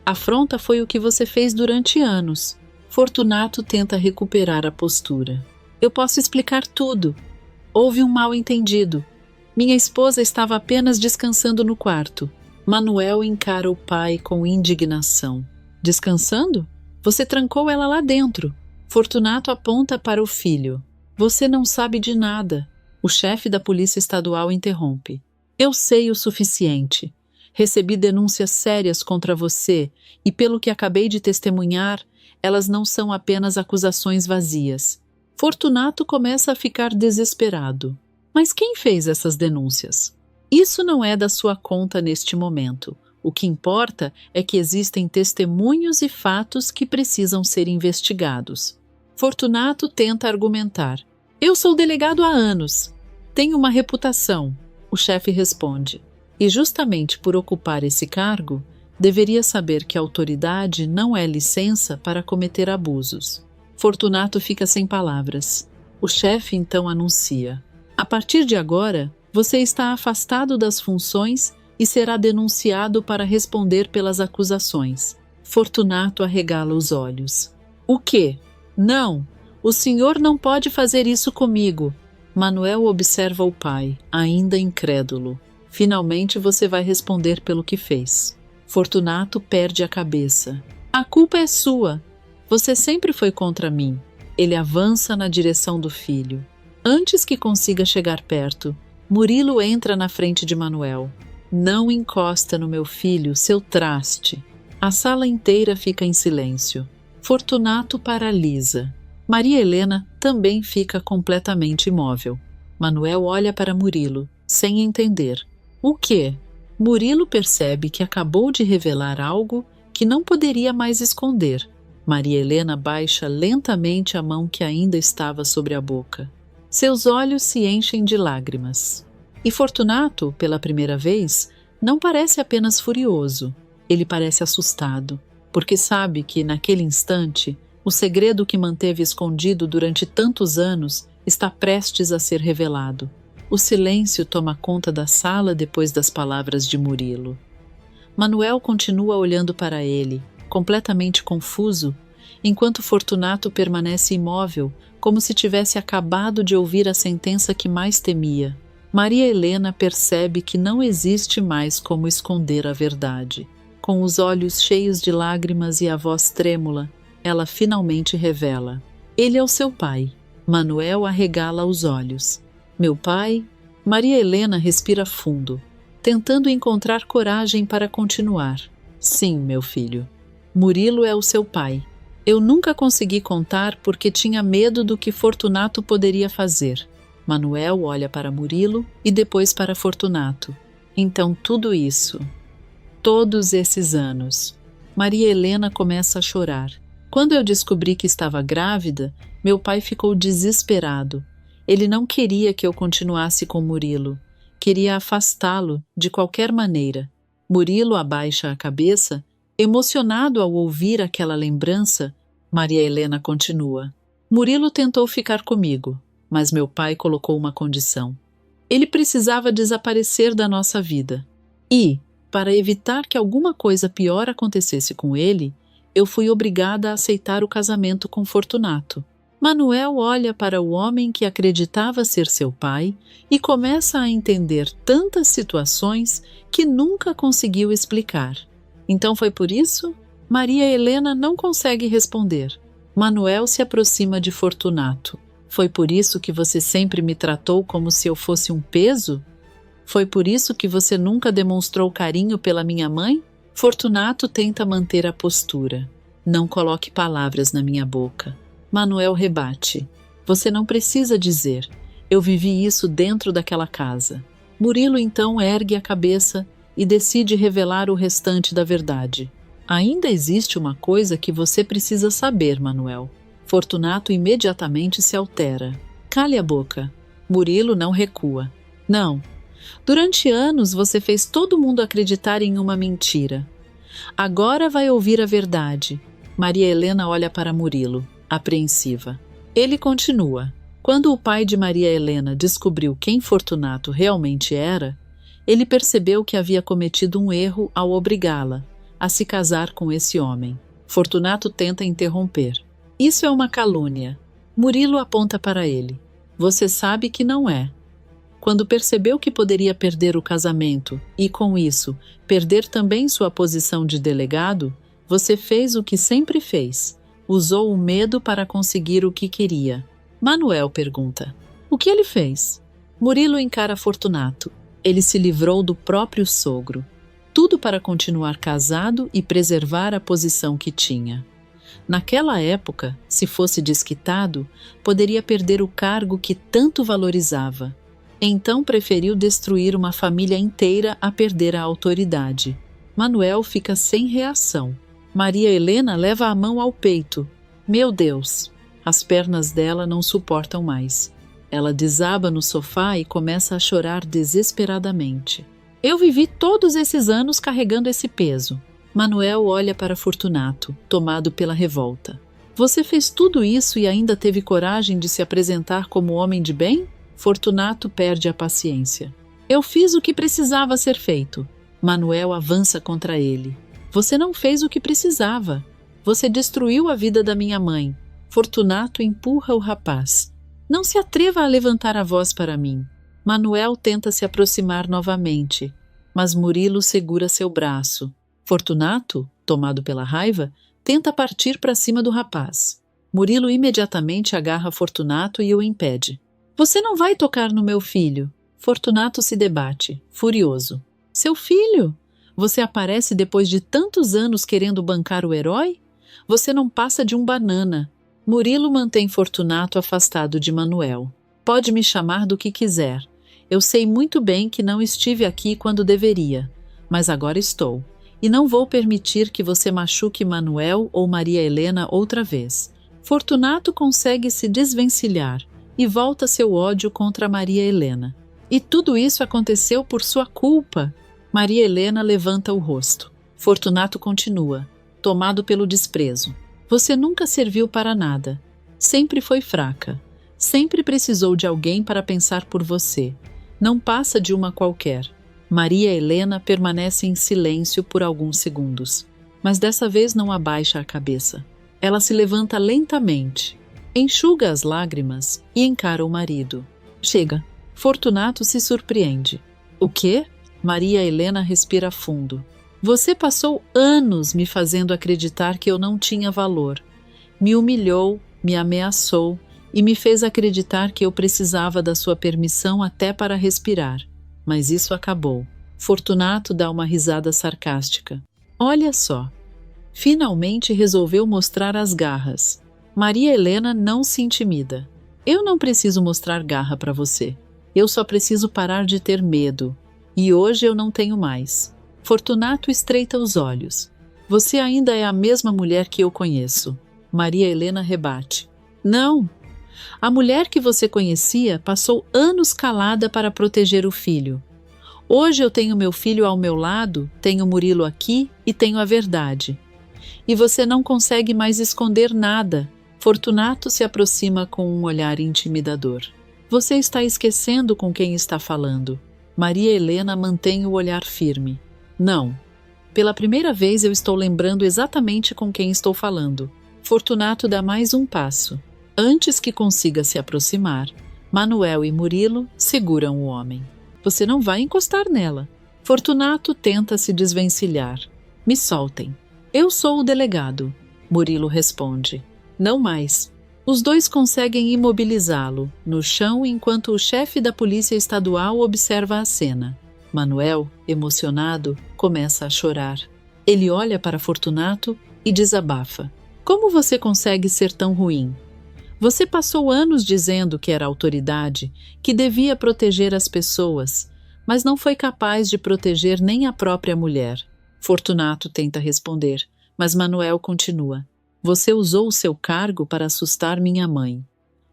[SPEAKER 1] Afronta foi o que você fez durante anos. Fortunato tenta recuperar a postura. Eu posso explicar tudo. Houve um mal-entendido. Minha esposa estava apenas descansando no quarto. Manuel encara o pai com indignação. Descansando? Você trancou ela lá dentro. Fortunato aponta para o filho. Você não sabe de nada. O chefe da polícia estadual interrompe. Eu sei o suficiente. Recebi denúncias sérias contra você e, pelo que acabei de testemunhar, elas não são apenas acusações vazias. Fortunato começa a ficar desesperado. Mas quem fez essas denúncias? Isso não é da sua conta neste momento. O que importa é que existem testemunhos e fatos que precisam ser investigados. Fortunato tenta argumentar. Eu sou delegado há anos. Tenho uma reputação. O chefe responde. E justamente por ocupar esse cargo, deveria saber que a autoridade não é licença para cometer abusos. Fortunato fica sem palavras. O chefe então anuncia. A partir de agora, você está afastado das funções e será denunciado para responder pelas acusações. Fortunato arregala os olhos. O quê? Não, o senhor não pode fazer isso comigo. Manuel observa o pai, ainda incrédulo. Finalmente você vai responder pelo que fez. Fortunato perde a cabeça. A culpa é sua. Você sempre foi contra mim. Ele avança na direção do filho. Antes que consiga chegar perto, Murilo entra na frente de Manuel. Não encosta no meu filho, seu traste. A sala inteira fica em silêncio. Fortunato paralisa. Maria Helena também fica completamente imóvel. Manuel olha para Murilo, sem entender. O quê? Murilo percebe que acabou de revelar algo que não poderia mais esconder. Maria Helena baixa lentamente a mão que ainda estava sobre a boca. Seus olhos se enchem de lágrimas. E Fortunato, pela primeira vez, não parece apenas furioso. Ele parece assustado, porque sabe que, naquele instante, o segredo que manteve escondido durante tantos anos está prestes a ser revelado. O silêncio toma conta da sala depois das palavras de Murilo. Manuel continua olhando para ele, completamente confuso, enquanto Fortunato permanece imóvel, como se tivesse acabado de ouvir a sentença que mais temia. Maria Helena percebe que não existe mais como esconder a verdade. Com os olhos cheios de lágrimas e a voz trêmula, ela finalmente revela. Ele é o seu pai. Manuel arregala os olhos. Meu pai? Maria Helena respira fundo, tentando encontrar coragem para continuar. Sim, meu filho. Murilo é o seu pai. Eu nunca consegui contar porque tinha medo do que Fortunato poderia fazer. Manuel olha para Murilo e depois para Fortunato. Então tudo isso, todos esses anos. Maria Helena começa a chorar. Quando eu descobri que estava grávida, meu pai ficou desesperado. Ele não queria que eu continuasse com Murilo. Queria afastá-lo de qualquer maneira. Murilo abaixa a cabeça, emocionado ao ouvir aquela lembrança. Maria Helena continua. Murilo tentou ficar comigo, mas meu pai colocou uma condição. Ele precisava desaparecer da nossa vida. E, para evitar que alguma coisa pior acontecesse com ele, eu fui obrigada a aceitar o casamento com Fortunato. Manuel olha para o homem que acreditava ser seu pai e começa a entender tantas situações que nunca conseguiu explicar. Então foi por isso? Maria Helena não consegue responder. Manuel se aproxima de Fortunato. Foi por isso que você sempre me tratou como se eu fosse um peso? Foi por isso que você nunca demonstrou carinho pela minha mãe? Fortunato tenta manter a postura. Não coloque palavras na minha boca. Manuel rebate. Você não precisa dizer. Eu vivi isso dentro daquela casa. Murilo então ergue a cabeça e decide revelar o restante da verdade. Ainda existe uma coisa que você precisa saber, Manuel. Fortunato imediatamente se altera. Cale a boca. Murilo não recua. Não. Durante anos você fez todo mundo acreditar em uma mentira. Agora vai ouvir a verdade. Maria Helena olha para Murilo, apreensiva. Ele continua. Quando o pai de Maria Helena descobriu quem Fortunato realmente era, ele percebeu que havia cometido um erro ao obrigá-la a se casar com esse homem. Fortunato tenta interromper. Isso é uma calúnia. Murilo aponta para ele. Você sabe que não é. Quando percebeu que poderia perder o casamento e, com isso, perder também sua posição de delegado, você fez o que sempre fez. Usou o medo para conseguir o que queria. Manuel pergunta. O que ele fez? Murilo encara Fortunato. Ele se livrou do próprio sogro. Tudo para continuar casado e preservar a posição que tinha. Naquela época, se fosse desquitado, poderia perder o cargo que tanto valorizava. Então preferiu destruir uma família inteira a perder a autoridade. Manuel fica sem reação. Maria Helena leva a mão ao peito. Meu Deus! As pernas dela não suportam mais. Ela desaba no sofá e começa a chorar desesperadamente. Eu vivi todos esses anos carregando esse peso. Manuel olha para Fortunato, tomado pela revolta. Você fez tudo isso e ainda teve coragem de se apresentar como homem de bem? Fortunato perde a paciência. Eu fiz o que precisava ser feito. Manuel avança contra ele. Você não fez o que precisava. Você destruiu a vida da minha mãe. Fortunato empurra o rapaz. Não se atreva a levantar a voz para mim. Manuel tenta se aproximar novamente, mas Murilo segura seu braço. Fortunato, tomado pela raiva, tenta partir para cima do rapaz. Murilo imediatamente agarra Fortunato e o impede. Você não vai tocar no meu filho. Fortunato se debate, furioso. Seu filho? Você aparece depois de tantos anos querendo bancar o herói? Você não passa de um banana. Murilo mantém Fortunato afastado de Manuel. Pode me chamar do que quiser. Eu sei muito bem que não estive aqui quando deveria, mas agora estou. E não vou permitir que você machuque Manuel ou Maria Helena outra vez. Fortunato consegue se desvencilhar e volta seu ódio contra Maria Helena. E tudo isso aconteceu por sua culpa. Maria Helena levanta o rosto. Fortunato continua, tomado pelo desprezo. Você nunca serviu para nada. Sempre foi fraca. Sempre precisou de alguém para pensar por você. Não passa de uma qualquer. Maria Helena permanece em silêncio por alguns segundos, mas dessa vez não abaixa a cabeça. Ela se levanta lentamente, enxuga as lágrimas e encara o marido. Chega. Fortunato se surpreende. O quê? Maria Helena respira fundo. Você passou anos me fazendo acreditar que eu não tinha valor. Me humilhou, me ameaçou e me fez acreditar que eu precisava da sua permissão até para respirar. Mas isso acabou. Fortunato dá uma risada sarcástica. Olha só. Finalmente resolveu mostrar as garras. Maria Helena não se intimida. Eu não preciso mostrar garra para você. Eu só preciso parar de ter medo. E hoje eu não tenho mais. Fortunato estreita os olhos. Você ainda é a mesma mulher que eu conheço. Maria Helena rebate. Não. A mulher que você conhecia passou anos calada para proteger o filho. Hoje eu tenho meu filho ao meu lado, tenho Murilo aqui e tenho a verdade. E você não consegue mais esconder nada. Fortunato se aproxima com um olhar intimidador. Você está esquecendo com quem está falando. Maria Helena mantém o olhar firme. Não. Pela primeira vez eu estou lembrando exatamente com quem estou falando. Fortunato dá mais um passo. Antes que consiga se aproximar, Manuel e Murilo seguram o homem. Você não vai encostar nela. Fortunato tenta se desvencilhar. Me soltem. Eu sou o delegado. Murilo responde. Não mais. Os dois conseguem imobilizá-lo no chão enquanto o chefe da polícia estadual observa a cena. Manuel, emocionado, começa a chorar. Ele olha para Fortunato e desabafa. Como você consegue ser tão ruim? Você passou anos dizendo que era autoridade, que devia proteger as pessoas, mas não foi capaz de proteger nem a própria mulher. Fortunato tenta responder, mas Manuel continua. Você usou o seu cargo para assustar minha mãe.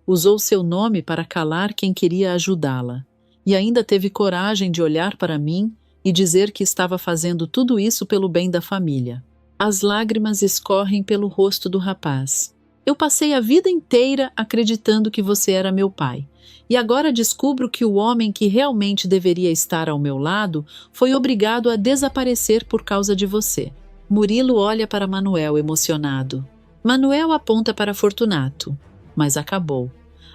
[SPEAKER 1] Usou seu nome para calar quem queria ajudá-la. E ainda teve coragem de olhar para mim e dizer que estava fazendo tudo isso pelo bem da família. As lágrimas escorrem pelo rosto do rapaz. Eu passei a vida inteira acreditando que você era meu pai. E agora descubro que o homem que realmente deveria estar ao meu lado foi obrigado a desaparecer por causa de você. Murilo olha para Manuel emocionado. Manuel aponta para Fortunato. Mas acabou.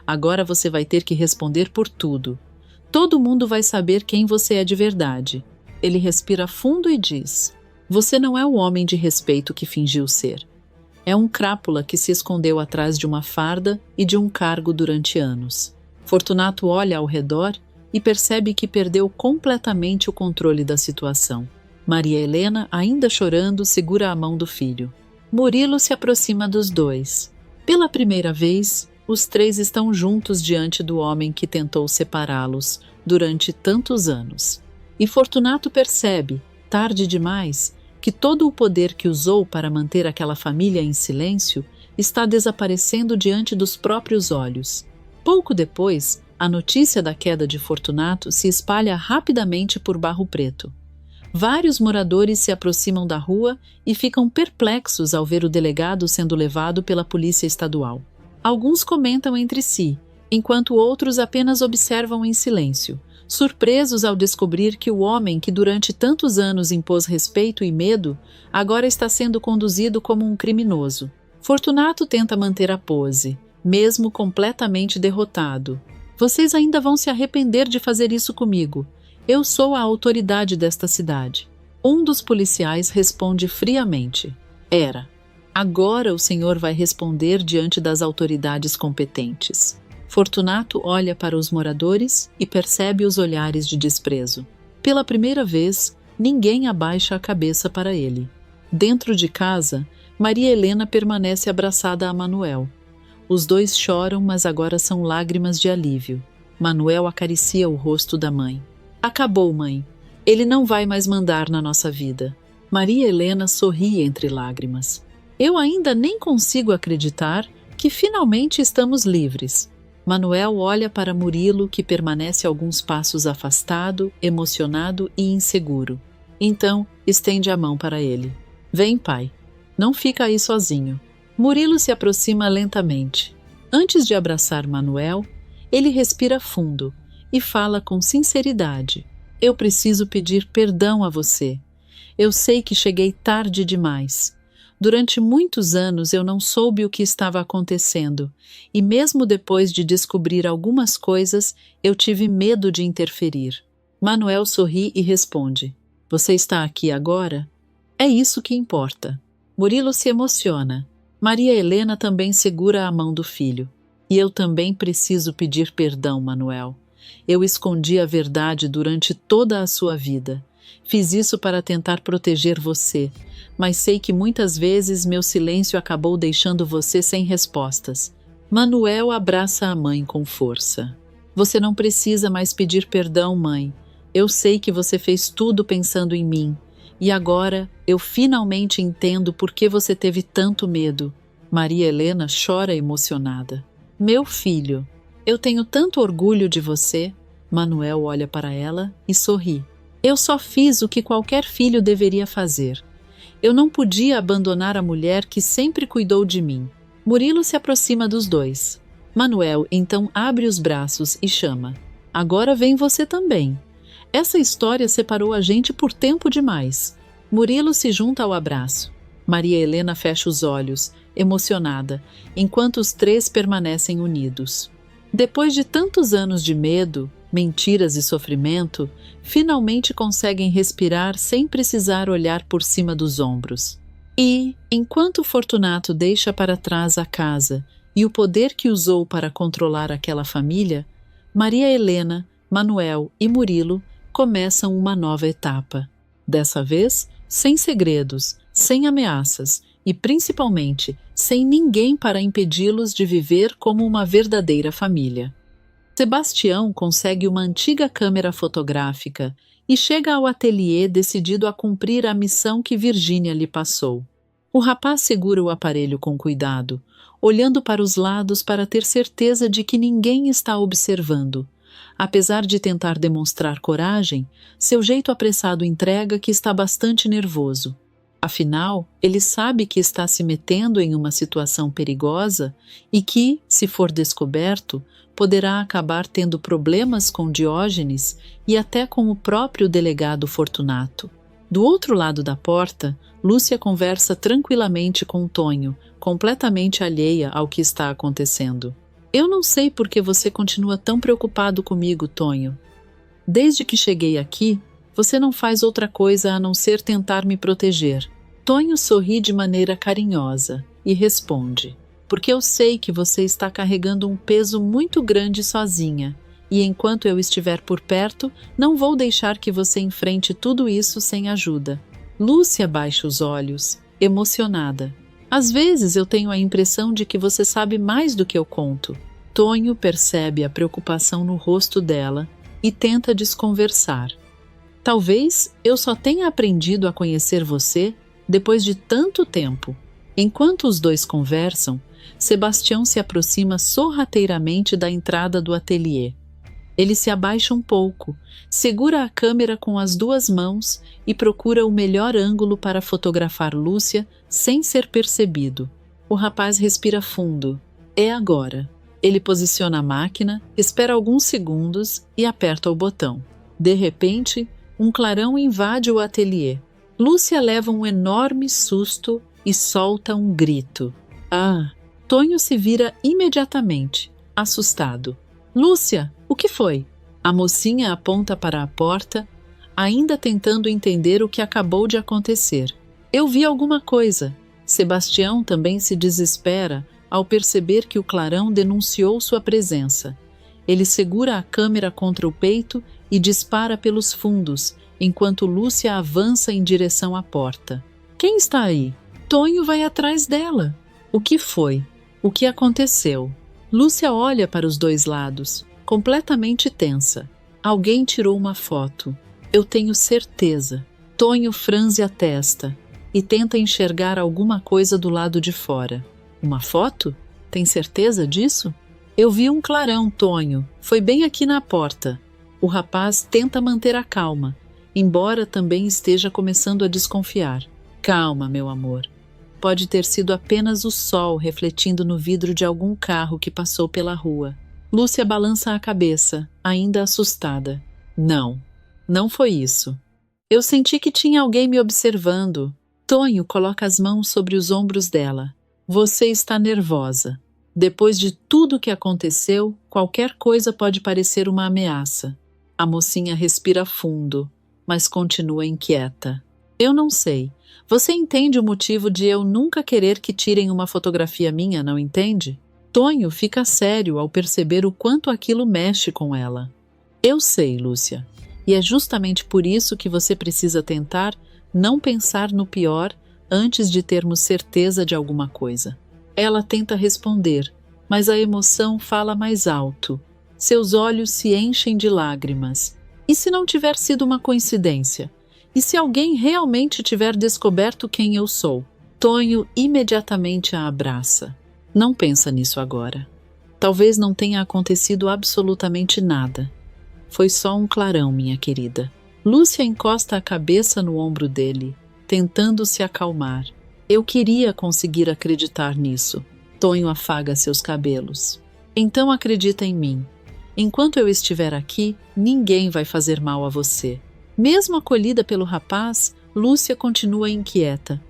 [SPEAKER 1] Agora você vai ter que responder por tudo. Todo mundo vai saber quem você é de verdade. Ele respira fundo e diz: Você não é o homem de respeito que fingiu ser. É um crápula que se escondeu atrás de uma farda e de um cargo durante anos. Fortunato olha ao redor e percebe que perdeu completamente o controle da situação. Maria Helena, ainda chorando, segura a mão do filho. Murilo se aproxima dos dois. Pela primeira vez, os três estão juntos diante do homem que tentou separá-los durante tantos anos. E Fortunato percebe, tarde demais, que todo o poder que usou para manter aquela família em silêncio está desaparecendo diante dos próprios olhos. Pouco depois, a notícia da queda de Fortunato se espalha rapidamente por Barro Preto. Vários moradores se aproximam da rua e ficam perplexos ao ver o delegado sendo levado pela polícia estadual. Alguns comentam entre si, enquanto outros apenas observam em silêncio, surpresos ao descobrir que o homem que durante tantos anos impôs respeito e medo, agora está sendo conduzido como um criminoso. Fortunato tenta manter a pose, mesmo completamente derrotado. Vocês ainda vão se arrepender de fazer isso comigo. Eu sou a autoridade desta cidade. Um dos policiais responde friamente: Era. Agora o senhor vai responder diante das autoridades competentes. Fortunato olha para os moradores e percebe os olhares de desprezo. Pela primeira vez, ninguém abaixa a cabeça para ele. Dentro de casa, Maria Helena permanece abraçada a Manuel. Os dois choram, mas agora são lágrimas de alívio. Manuel acaricia o rosto da mãe. Acabou, mãe. Ele não vai mais mandar na nossa vida. Maria Helena sorri entre lágrimas. Eu ainda nem consigo acreditar que finalmente estamos livres. Manuel olha para Murilo, que permanece alguns passos afastado, emocionado e inseguro. Então, estende a mão para ele. Vem, pai. Não fica aí sozinho. Murilo se aproxima lentamente. Antes de abraçar Manuel, ele respira fundo e fala com sinceridade. Eu preciso pedir perdão a você. Eu sei que cheguei tarde demais. Durante muitos anos eu não soube o que estava acontecendo, e mesmo depois de descobrir algumas coisas, eu tive medo de interferir. Manuel sorri e responde: Você está aqui agora? É isso que importa. Murilo se emociona. Maria Helena também segura a mão do filho. E eu também preciso pedir perdão, Manuel. Eu escondi a verdade durante toda a sua vida. Fiz isso para tentar proteger você, mas sei que muitas vezes meu silêncio acabou deixando você sem respostas. Manuel abraça a mãe com força. Você não precisa mais pedir perdão, mãe. Eu sei que você fez tudo pensando em mim. E agora eu finalmente entendo por que você teve tanto medo. Maria Helena chora emocionada. Meu filho, eu tenho tanto orgulho de você. Manuel olha para ela e sorri. Eu só fiz o que qualquer filho deveria fazer. Eu não podia abandonar a mulher que sempre cuidou de mim. Murilo se aproxima dos dois. Manuel então abre os braços e chama. Agora vem você também. Essa história separou a gente por tempo demais. Murilo se junta ao abraço. Maria Helena fecha os olhos, emocionada, enquanto os três permanecem unidos. Depois de tantos anos de medo, mentiras e sofrimento, finalmente conseguem respirar sem precisar olhar por cima dos ombros. E, enquanto Fortunato deixa para trás a casa e o poder que usou para controlar aquela família, Maria Helena, Manuel e Murilo começam uma nova etapa. Dessa vez, sem segredos, sem ameaças e, principalmente, sem ninguém para impedi-los de viver como uma verdadeira família. Sebastião consegue uma antiga câmera fotográfica e chega ao ateliê decidido a cumprir a missão que Virgínia lhe passou. O rapaz segura o aparelho com cuidado, olhando para os lados para ter certeza de que ninguém está observando. Apesar de tentar demonstrar coragem, seu jeito apressado entrega que está bastante nervoso. Afinal, ele sabe que está se metendo em uma situação perigosa e que, se for descoberto, poderá acabar tendo problemas com Diógenes e até com o próprio delegado Fortunato. Do outro lado da porta, Lúcia conversa tranquilamente com Tonho, completamente alheia ao que está acontecendo. Eu não sei por que você continua tão preocupado comigo, Tonho. Desde que cheguei aqui, você não faz outra coisa a não ser tentar me proteger. Tonho sorri de maneira carinhosa e responde: porque eu sei que você está carregando um peso muito grande sozinha, e enquanto eu estiver por perto, não vou deixar que você enfrente tudo isso sem ajuda. Lúcia baixa os olhos, emocionada. Às vezes eu tenho a impressão de que você sabe mais do que eu conto. Tonho percebe a preocupação no rosto dela e tenta desconversar. Talvez eu só tenha aprendido a conhecer você depois de tanto tempo. Enquanto os dois conversam, Sebastião se aproxima sorrateiramente da entrada do ateliê. Ele se abaixa um pouco, segura a câmera com as duas mãos e procura o melhor ângulo para fotografar Lúcia sem ser percebido. O rapaz respira fundo. É agora. Ele posiciona a máquina, espera alguns segundos e aperta o botão. De repente, um clarão invade o ateliê. Lúcia leva um enorme susto e solta um grito. Ah! Tonho se vira imediatamente, assustado. Lúcia, o que foi? A mocinha aponta para a porta, ainda tentando entender o que acabou de acontecer. Eu vi alguma coisa. Sebastião também se desespera ao perceber que o clarão denunciou sua presença. Ele segura a câmera contra o peito e dispara pelos fundos, enquanto Lúcia avança em direção à porta. Quem está aí? Tonho vai atrás dela. O que foi? O que aconteceu? Lúcia olha para os dois lados, completamente tensa. Alguém tirou uma foto. Eu tenho certeza. Tonho franze a testa e tenta enxergar alguma coisa do lado de fora. Uma foto? Tem certeza disso? Eu vi um clarão, Tonho. Foi bem aqui na porta. O rapaz tenta manter a calma, embora também esteja começando a desconfiar. Calma, meu amor. Pode ter sido apenas o sol refletindo no vidro de algum carro que passou pela rua. Lúcia balança a cabeça, ainda assustada. Não, não foi isso. Eu senti que tinha alguém me observando. Tonho coloca as mãos sobre os ombros dela. Você está nervosa. Depois de tudo que aconteceu, qualquer coisa pode parecer uma ameaça. A mocinha respira fundo, mas continua inquieta. Eu não sei. Você entende o motivo de eu nunca querer que tirem uma fotografia minha, não entende? Tonho fica sério ao perceber o quanto aquilo mexe com ela. Eu sei, Lúcia. E é justamente por isso que você precisa tentar não pensar no pior antes de termos certeza de alguma coisa. Ela tenta responder, mas a emoção fala mais alto. Seus olhos se enchem de lágrimas. E se não tiver sido uma coincidência? E se alguém realmente tiver descoberto quem eu sou? Tonho imediatamente a abraça. Não pensa nisso agora. Talvez não tenha acontecido absolutamente nada. Foi só um clarão, minha querida. Lúcia encosta a cabeça no ombro dele, tentando se acalmar. Eu queria conseguir acreditar nisso. Tonho afaga seus cabelos. Então acredita em mim. Enquanto eu estiver aqui, ninguém vai fazer mal a você. Mesmo acolhida pelo rapaz, Lúcia continua inquieta.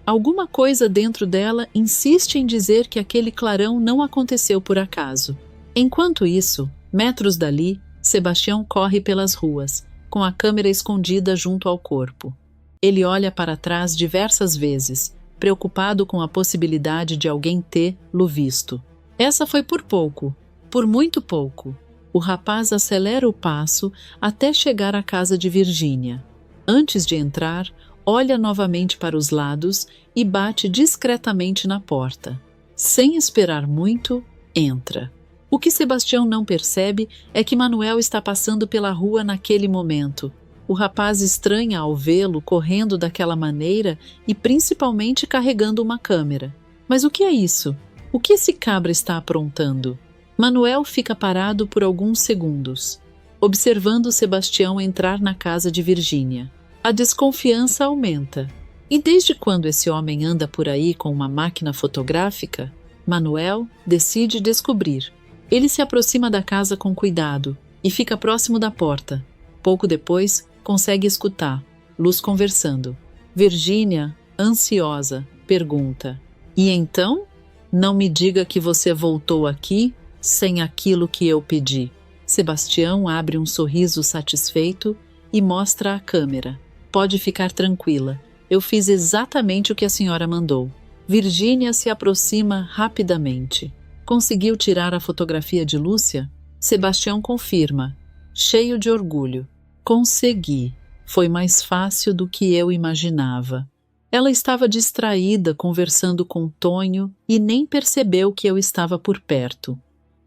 [SPEAKER 1] Alguma coisa dentro dela insiste em dizer que aquele clarão não aconteceu por acaso. Enquanto isso, metros dali, Sebastião corre pelas ruas, com a câmera escondida junto ao corpo. Ele olha para trás diversas vezes, preocupado com a possibilidade de alguém tê-lo visto. Essa foi por pouco, por muito pouco. O rapaz acelera o passo até chegar à casa de Virgínia. Antes de entrar, olha novamente para os lados e bate discretamente na porta. Sem esperar muito, entra. O que Sebastião não percebe é que Manuel está passando pela rua naquele momento. O rapaz estranha ao vê-lo correndo daquela maneira e principalmente carregando uma câmera. Mas o que é isso? O que esse cabra está aprontando? Manuel fica parado por alguns segundos, observando Sebastião entrar na casa de Virgínia. A desconfiança aumenta. E desde quando esse homem anda por aí com uma máquina fotográfica? Manuel decide descobrir. Ele se aproxima da casa com cuidado e fica próximo da porta. Pouco depois, consegue escutar Luz conversando. Virgínia, ansiosa, pergunta: E então? Não me diga que você voltou aqui sem aquilo que eu pedi. Sebastião abre um sorriso satisfeito e mostra a câmera. Pode ficar tranquila, eu fiz exatamente o que a senhora mandou. Virgínia se aproxima rapidamente. Conseguiu tirar a fotografia de Lúcia? Sebastião confirma, cheio de orgulho. Consegui. Foi mais fácil do que eu imaginava. Ela estava distraída conversando com Tonho e nem percebeu que eu estava por perto.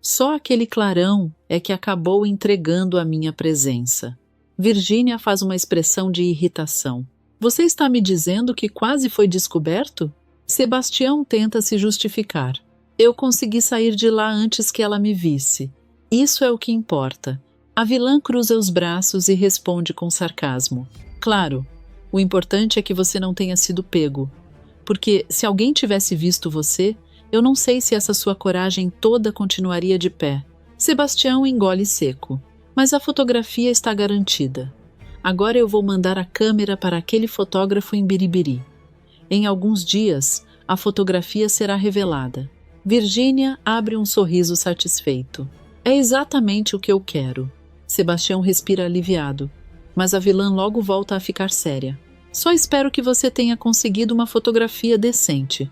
[SPEAKER 1] Só aquele clarão é que acabou entregando a minha presença. Virgínia faz uma expressão de irritação. Você está me dizendo que quase foi descoberto? Sebastião tenta se justificar. Eu consegui sair de lá antes que ela me visse. Isso é o que importa. A vilã cruza os braços e responde com sarcasmo. Claro, o importante é que você não tenha sido pego. Porque se alguém tivesse visto você, eu não sei se essa sua coragem toda continuaria de pé. Sebastião engole seco. Mas a fotografia está garantida. Agora eu vou mandar a câmera para aquele fotógrafo em Biribiri. Em alguns dias, a fotografia será revelada. Virgínia abre um sorriso satisfeito. É exatamente o que eu quero. Sebastião respira aliviado, mas a vilã logo volta a ficar séria. Só espero que você tenha conseguido uma fotografia decente.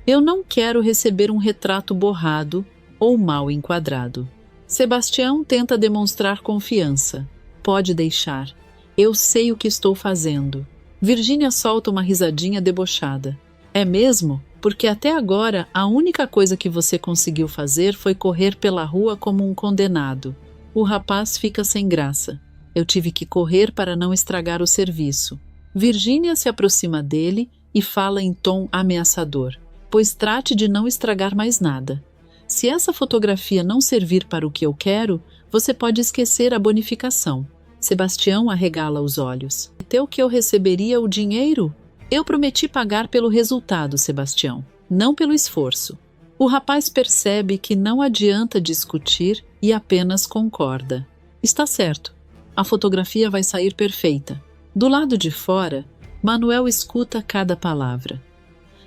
[SPEAKER 1] Eu não quero receber um retrato borrado ou mal enquadrado. Sebastião tenta demonstrar confiança. Pode deixar. Eu sei o que estou fazendo. Virgínia solta uma risadinha debochada. É mesmo? Porque até agora a única coisa que você conseguiu fazer foi correr pela rua como um condenado. O rapaz fica sem graça. Eu tive que correr para não estragar o serviço. Virgínia se aproxima dele e fala em tom ameaçador. Pois trate de não estragar mais nada. Se essa fotografia não servir para o que eu quero, você pode esquecer a bonificação. Sebastião arregala os olhos. Prometeu que eu receberia o dinheiro? Eu prometi pagar pelo resultado, Sebastião, não pelo esforço. O rapaz percebe que não adianta discutir e apenas concorda. Está certo. A fotografia vai sair perfeita. Do lado de fora, Manuel escuta cada palavra.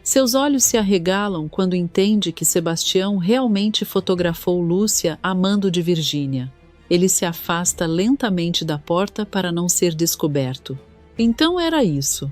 [SPEAKER 1] Seus olhos se arregalam quando entende que Sebastião realmente fotografou Lúcia amando de Virgínia. Ele se afasta lentamente da porta para não ser descoberto. Então era isso.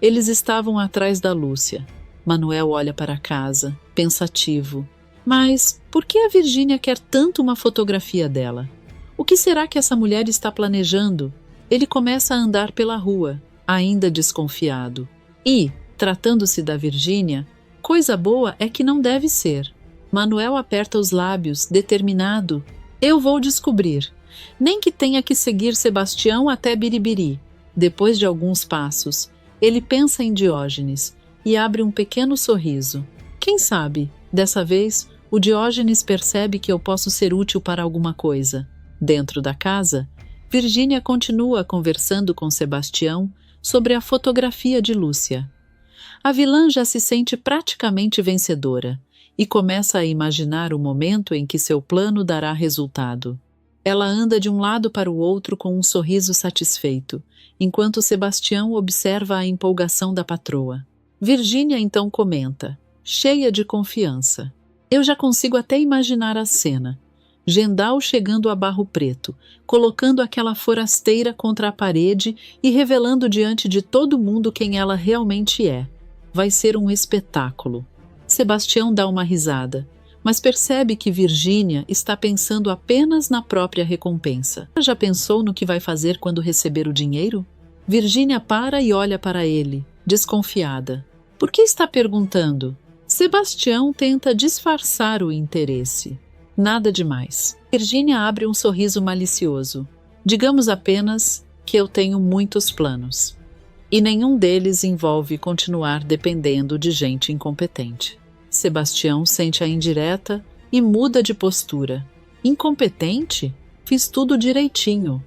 [SPEAKER 1] Eles estavam atrás da Lúcia. Manuel olha para casa, pensativo. Mas por que a Virgínia quer tanto uma fotografia dela? O que será que essa mulher está planejando? Ele começa a andar pela rua, ainda desconfiado. E, tratando-se da Virgínia, coisa boa é que não deve ser. Manuel aperta os lábios, determinado. Eu vou descobrir. Nem que tenha que seguir Sebastião até Biribiri. Depois de alguns passos, ele pensa em Diógenes e abre um pequeno sorriso. Quem sabe, dessa vez, o Diógenes percebe que eu posso ser útil para alguma coisa. Dentro da casa, Virgínia continua conversando com Sebastião sobre a fotografia de Lúcia. A vilã já se sente praticamente vencedora e começa a imaginar o momento em que seu plano dará resultado. Ela anda de um lado para o outro com um sorriso satisfeito, enquanto Sebastião observa a empolgação da patroa. Virgínia então comenta, cheia de confiança. Eu já consigo até imaginar a cena. Gendal chegando a Barro Preto, colocando aquela forasteira contra a parede e revelando diante de todo mundo quem ela realmente é. Vai ser um espetáculo. Sebastião dá uma risada, mas percebe que Virgínia está pensando apenas na própria recompensa. Já pensou no que vai fazer quando receber o dinheiro? Virgínia para e olha para ele, desconfiada. Por que está perguntando? Sebastião tenta disfarçar o interesse. Nada demais. Virgínia abre um sorriso malicioso. Digamos apenas que eu tenho muitos planos. E nenhum deles envolve continuar dependendo de gente incompetente. Sebastião sente a indireta e muda de postura. Incompetente? Fiz tudo direitinho.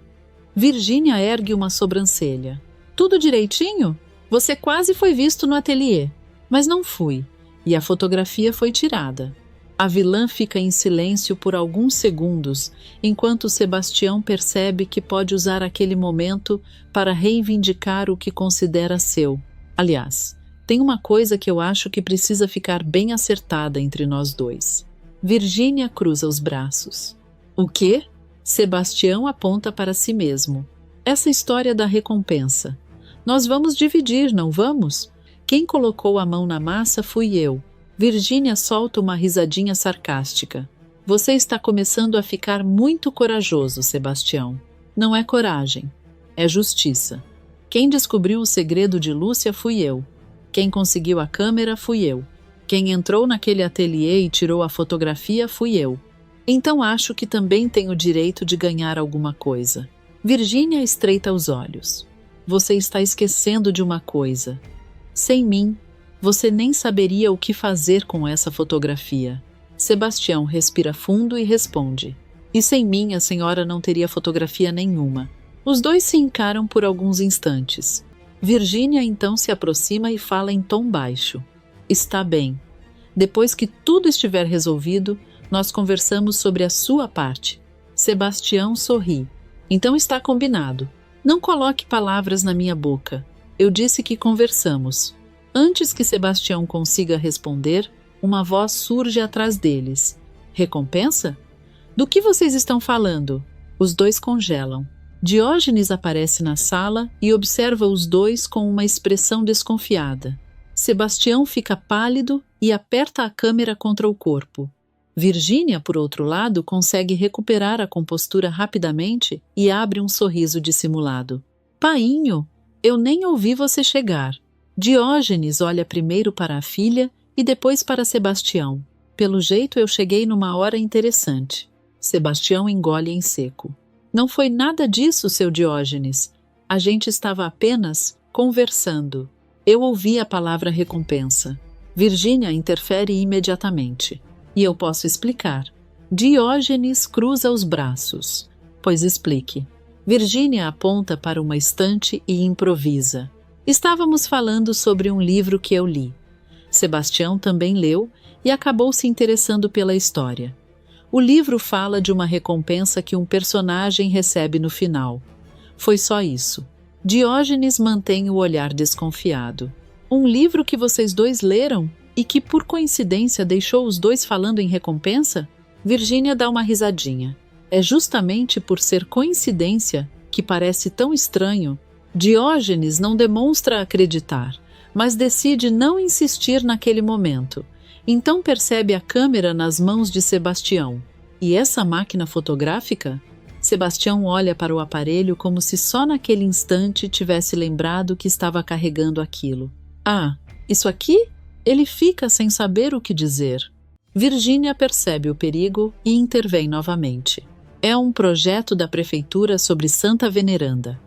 [SPEAKER 1] Virgínia ergue uma sobrancelha. Tudo direitinho? Você quase foi visto no ateliê. Mas não fui. E a fotografia foi tirada. A vilã fica em silêncio por alguns segundos, enquanto Sebastião percebe que pode usar aquele momento para reivindicar o que considera seu. Aliás, tem uma coisa que eu acho que precisa ficar bem acertada entre nós dois. Virgínia cruza os braços. O quê? Sebastião aponta para si mesmo. Essa história da recompensa. Nós vamos dividir, não vamos? Quem colocou a mão na massa fui eu. Virgínia solta uma risadinha sarcástica. Você está começando a ficar muito corajoso, Sebastião. Não é coragem, é justiça. Quem descobriu o segredo de Lúcia fui eu. Quem conseguiu a câmera fui eu. Quem entrou naquele ateliê e tirou a fotografia fui eu. Então acho que também tenho o direito de ganhar alguma coisa. Virgínia estreita os olhos. Você está esquecendo de uma coisa. Sem mim, você nem saberia o que fazer com essa fotografia. Sebastião respira fundo e responde. E sem mim a senhora não teria fotografia nenhuma. Os dois se encaram por alguns instantes. Virgínia então se aproxima e fala em tom baixo. Está bem. Depois que tudo estiver resolvido, nós conversamos sobre a sua parte. Sebastião sorri. Então está combinado. Não coloque palavras na minha boca. Eu disse que conversamos. Antes que Sebastião consiga responder, uma voz surge atrás deles. Recompensa? Do que vocês estão falando? Os dois congelam. Diógenes aparece na sala e observa os dois com uma expressão desconfiada. Sebastião fica pálido e aperta a câmera contra o corpo. Virgínia, por outro lado, consegue recuperar a compostura rapidamente e abre um sorriso dissimulado. Painho, eu nem ouvi você chegar. Diógenes olha primeiro para a filha e depois para Sebastião. Pelo jeito eu cheguei numa hora interessante. Sebastião engole em seco. Não foi nada disso, seu Diógenes. A gente estava apenas conversando. Eu ouvi a palavra recompensa. Virgínia interfere imediatamente. E eu posso explicar. Diógenes cruza os braços. Pois explique. Virgínia aponta para uma estante e improvisa. Estávamos falando sobre um livro que eu li. Sebastião também leu e acabou se interessando pela história. O livro fala de uma recompensa que um personagem recebe no final. Foi só isso. Diógenes mantém o olhar desconfiado. Um livro que vocês dois leram e que, por coincidência, deixou os dois falando em recompensa? Virgínia dá uma risadinha. É justamente por ser coincidência que parece tão estranho. Diógenes não demonstra acreditar, mas decide não insistir naquele momento. Então percebe a câmera nas mãos de Sebastião. E essa máquina fotográfica? Sebastião olha para o aparelho como se só naquele instante tivesse lembrado que estava carregando aquilo. Ah, isso aqui? Ele fica sem saber o que dizer. Virgínia percebe o perigo e intervém novamente. É um projeto da prefeitura sobre Santa Veneranda.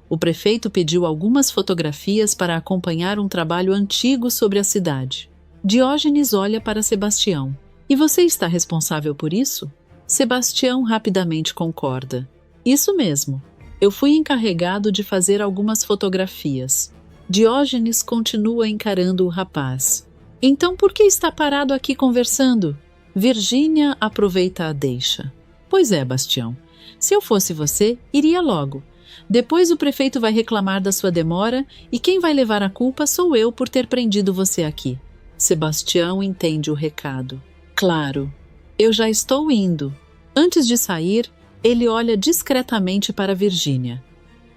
[SPEAKER 1] O prefeito pediu algumas fotografias para acompanhar um trabalho antigo sobre a cidade. Diógenes olha para Sebastião. E você está responsável por isso? Sebastião rapidamente concorda. Isso mesmo. Eu fui encarregado de fazer algumas fotografias. Diógenes continua encarando o rapaz. Então por que está parado aqui conversando? Virgínia aproveita a deixa. Pois é, Bastião. Se eu fosse você, iria logo. Depois o prefeito vai reclamar da sua demora e quem vai levar a culpa sou eu por ter prendido você aqui. Sebastião entende o recado. Claro, eu já estou indo. Antes de sair, ele olha discretamente para Virgínia.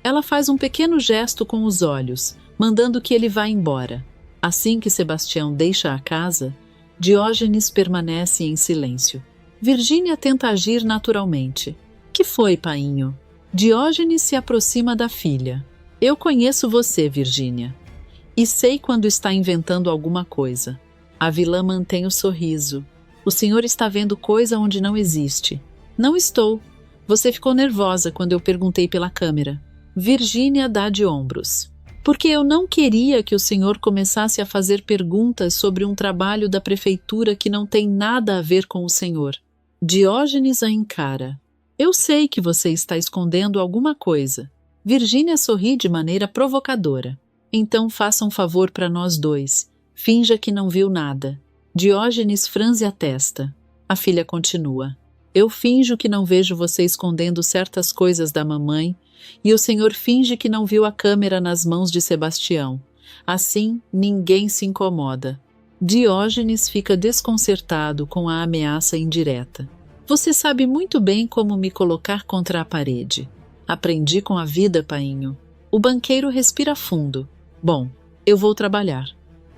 [SPEAKER 1] Ela faz um pequeno gesto com os olhos, mandando que ele vá embora. Assim que Sebastião deixa a casa, Diógenes permanece em silêncio. Virgínia tenta agir naturalmente. Que foi, painho? Diógenes se aproxima da filha. Eu conheço você, Virgínia. E sei quando está inventando alguma coisa. A vilã mantém o sorriso. O senhor está vendo coisa onde não existe. Não estou. Você ficou nervosa quando eu perguntei pela câmera. Virgínia dá de ombros. Porque eu não queria que o senhor começasse a fazer perguntas sobre um trabalho da prefeitura que não tem nada a ver com o senhor. Diógenes a encara. Eu sei que você está escondendo alguma coisa. Virgínia sorri de maneira provocadora. Então faça um favor para nós dois. Finja que não viu nada. Diógenes franze a testa. A filha continua. Eu finjo que não vejo você escondendo certas coisas da mamãe e o senhor finge que não viu a câmera nas mãos de Sebastião. Assim, ninguém se incomoda. Diógenes fica desconcertado com a ameaça indireta. Você sabe muito bem como me colocar contra a parede. Aprendi com a vida, painho. O banqueiro respira fundo. Bom, eu vou trabalhar.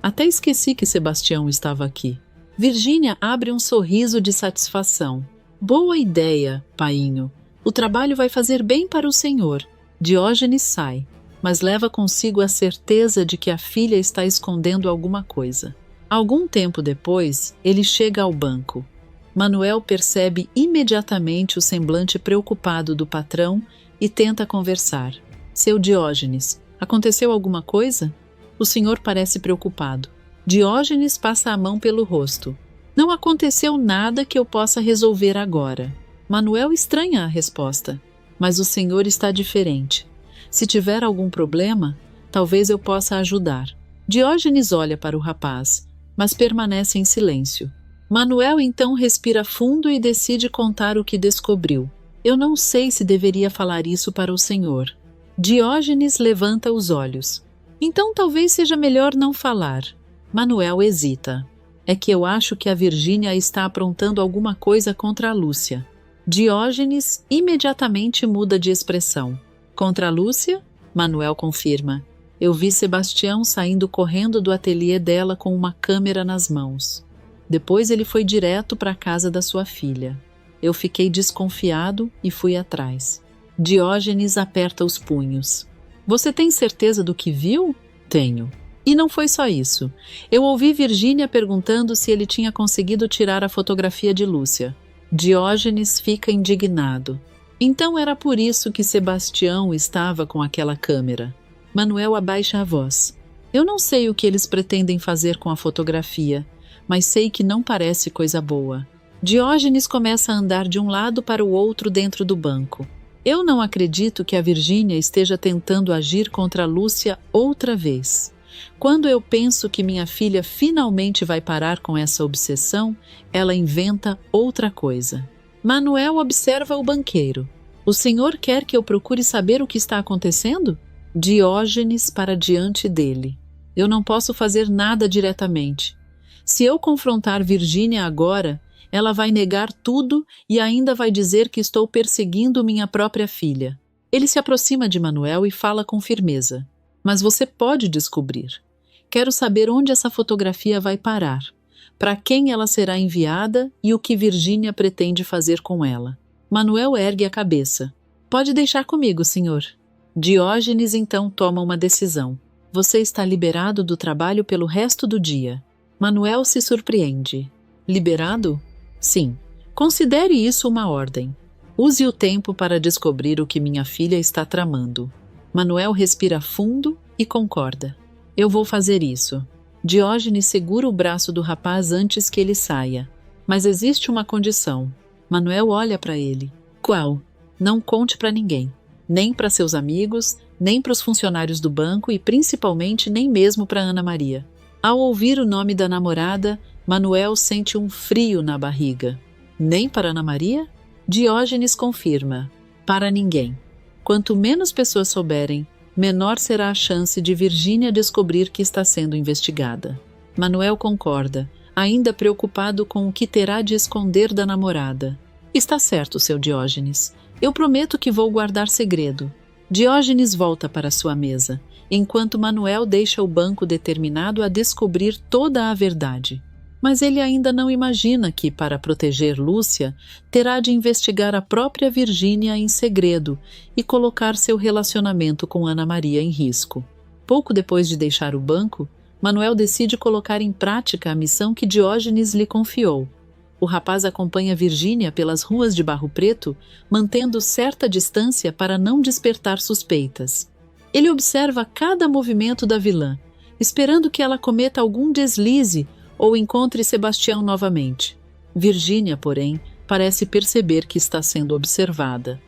[SPEAKER 1] Até esqueci que Sebastião estava aqui. Virgínia abre um sorriso de satisfação. Boa ideia, painho. O trabalho vai fazer bem para o senhor. Diógenes sai, mas leva consigo a certeza de que a filha está escondendo alguma coisa. Algum tempo depois, ele chega ao banco. Manuel percebe imediatamente o semblante preocupado do patrão e tenta conversar. Seu Diógenes, aconteceu alguma coisa? O senhor parece preocupado. Diógenes passa a mão pelo rosto. Não aconteceu nada que eu possa resolver agora. Manuel estranha a resposta. Mas o senhor está diferente. Se tiver algum problema, talvez eu possa ajudar. Diógenes olha para o rapaz, mas permanece em silêncio. Manuel então respira fundo e decide contar o que descobriu. Eu não sei se deveria falar isso para o senhor. Diógenes levanta os olhos. Então talvez seja melhor não falar. Manuel hesita. é que eu acho que a Virgínia está aprontando alguma coisa contra a Lúcia. Diógenes imediatamente muda de expressão. Contra a Lúcia? Manuel confirma. Eu vi Sebastião saindo correndo do ateliê dela com uma câmera nas mãos. Depois ele foi direto para a casa da sua filha. Eu fiquei desconfiado e fui atrás. Diógenes aperta os punhos. Você tem certeza do que viu? Tenho. E não foi só isso. Eu ouvi Virgínia perguntando se ele tinha conseguido tirar a fotografia de Lúcia. Diógenes fica indignado. Então era por isso que Sebastião estava com aquela câmera. Manuel abaixa a voz. Eu não sei o que eles pretendem fazer com a fotografia, mas sei que não parece coisa boa. Diógenes começa a andar de um lado para o outro dentro do banco. Eu não acredito que a Virgínia esteja tentando agir contra a Lúcia outra vez. Quando eu penso que minha filha finalmente vai parar com essa obsessão, ela inventa outra coisa. Manuel observa o banqueiro. O senhor quer que eu procure saber o que está acontecendo? Diógenes para diante dele. Eu não posso fazer nada diretamente. Se eu confrontar Virgínia agora, ela vai negar tudo e ainda vai dizer que estou perseguindo minha própria filha. Ele se aproxima de Manuel e fala com firmeza. Mas você pode descobrir. Quero saber onde essa fotografia vai parar, para quem ela será enviada e o que Virgínia pretende fazer com ela. Manuel ergue a cabeça. Pode deixar comigo, senhor. Diógenes então toma uma decisão. Você está liberado do trabalho pelo resto do dia. Manuel se surpreende. Liberado? Sim. Considere isso uma ordem. Use o tempo para descobrir o que minha filha está tramando. Manuel respira fundo e concorda. Eu vou fazer isso. Diógenes segura o braço do rapaz antes que ele saia. Mas existe uma condição. Manuel olha para ele. Qual? Não conte para ninguém. Nem para seus amigos, nem para os funcionários do banco e principalmente nem mesmo para Ana Maria. Ao ouvir o nome da namorada, Manuel sente um frio na barriga. Nem para Ana Maria? Diógenes confirma. Para ninguém. Quanto menos pessoas souberem, menor será a chance de Virgínia descobrir que está sendo investigada. Manuel concorda, ainda preocupado com o que terá de esconder da namorada. Está certo, seu Diógenes. Eu prometo que vou guardar segredo. Diógenes volta para sua mesa, enquanto Manuel deixa o banco determinado a descobrir toda a verdade. Mas ele ainda não imagina que, para proteger Lúcia, terá de investigar a própria Virgínia em segredo e colocar seu relacionamento com Ana Maria em risco. Pouco depois de deixar o banco, Manuel decide colocar em prática a missão que Diógenes lhe confiou. O rapaz acompanha Virgínia pelas ruas de Barro Preto, mantendo certa distância para não despertar suspeitas. Ele observa cada movimento da vilã, esperando que ela cometa algum deslize ou encontre Sebastião novamente. Virgínia, porém, parece perceber que está sendo observada.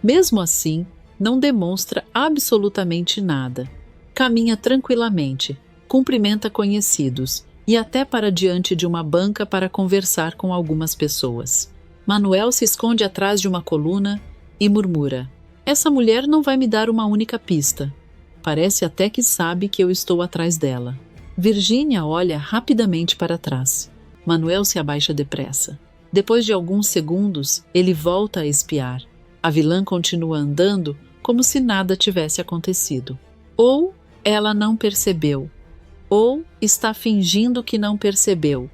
[SPEAKER 1] Mesmo assim, não demonstra absolutamente nada. Caminha tranquilamente, cumprimenta conhecidos e até para diante de uma banca para conversar com algumas pessoas. Manuel se esconde atrás de uma coluna e murmura: essa mulher não vai me dar uma única pista. Parece até que sabe que eu estou atrás dela. Virgínia olha rapidamente para trás. Manuel se abaixa depressa. Depois de alguns segundos, ele volta a espiar. A vilã continua andando como se nada tivesse acontecido. Ou ela não percebeu, ou está fingindo que não percebeu.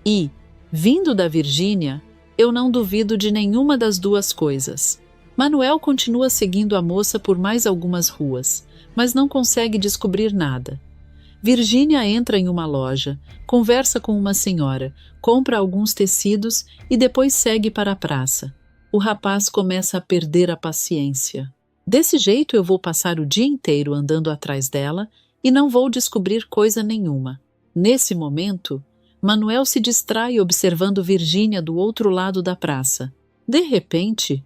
[SPEAKER 1] E, vindo da Virgínia, eu não duvido de nenhuma das duas coisas. Manuel continua seguindo a moça por mais algumas ruas, mas não consegue descobrir nada. Virgínia entra em uma loja, conversa com uma senhora, compra alguns tecidos e depois segue para a praça. O rapaz começa a perder a paciência. Desse jeito eu vou passar o dia inteiro andando atrás dela e não vou descobrir coisa nenhuma. Nesse momento, Manuel se distrai observando Virgínia do outro lado da praça. De repente,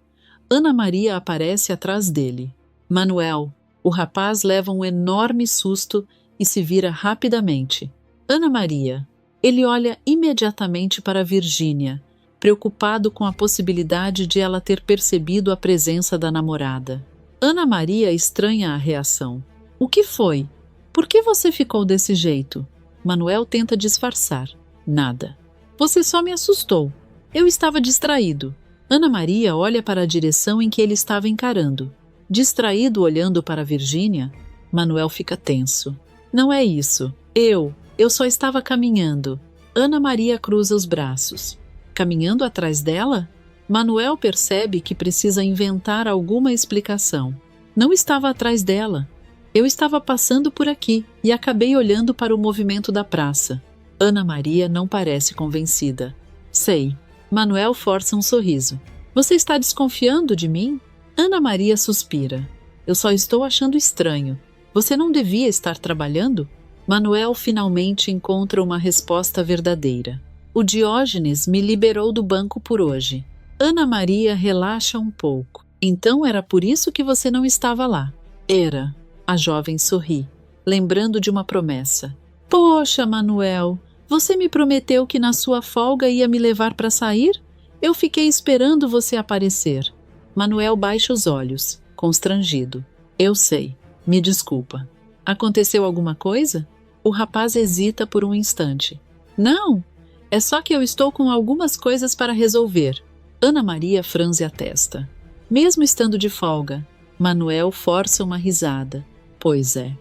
[SPEAKER 1] Ana Maria aparece atrás dele. Manuel, o rapaz leva um enorme susto e se vira rapidamente. Ana Maria. Ele olha imediatamente para Virgínia, preocupado com a possibilidade de ela ter percebido a presença da namorada. Ana Maria estranha a reação. O que foi? Por que você ficou desse jeito? Manuel tenta disfarçar. Nada. Você só me assustou. Eu estava distraído. Ana Maria olha para a direção em que ele estava encarando. Distraído olhando para Virgínia, Manuel fica tenso. Não é isso. Eu só estava caminhando. Ana Maria cruza os braços. Caminhando atrás dela? Manuel percebe que precisa inventar alguma explicação. Não estava atrás dela. Eu estava passando por aqui e acabei olhando para o movimento da praça. Ana Maria não parece convencida. Sei. Manuel força um sorriso. Você está desconfiando de mim? Ana Maria suspira. Eu só estou achando estranho. Você não devia estar trabalhando? Manuel finalmente encontra uma resposta verdadeira. O Diógenes me liberou do banco por hoje. Ana Maria relaxa um pouco. Então era por isso que você não estava lá? Era. A jovem sorri, lembrando de uma promessa. Poxa, Manuel, você me prometeu que na sua folga ia me levar para sair? Eu fiquei esperando você aparecer. Manuel baixa os olhos, constrangido. Eu sei. Me desculpa. Aconteceu alguma coisa? O rapaz hesita por um instante. Não, é só que eu estou com algumas coisas para resolver. Ana Maria franze a testa. Mesmo estando de folga, Manuel força uma risada. Pois é.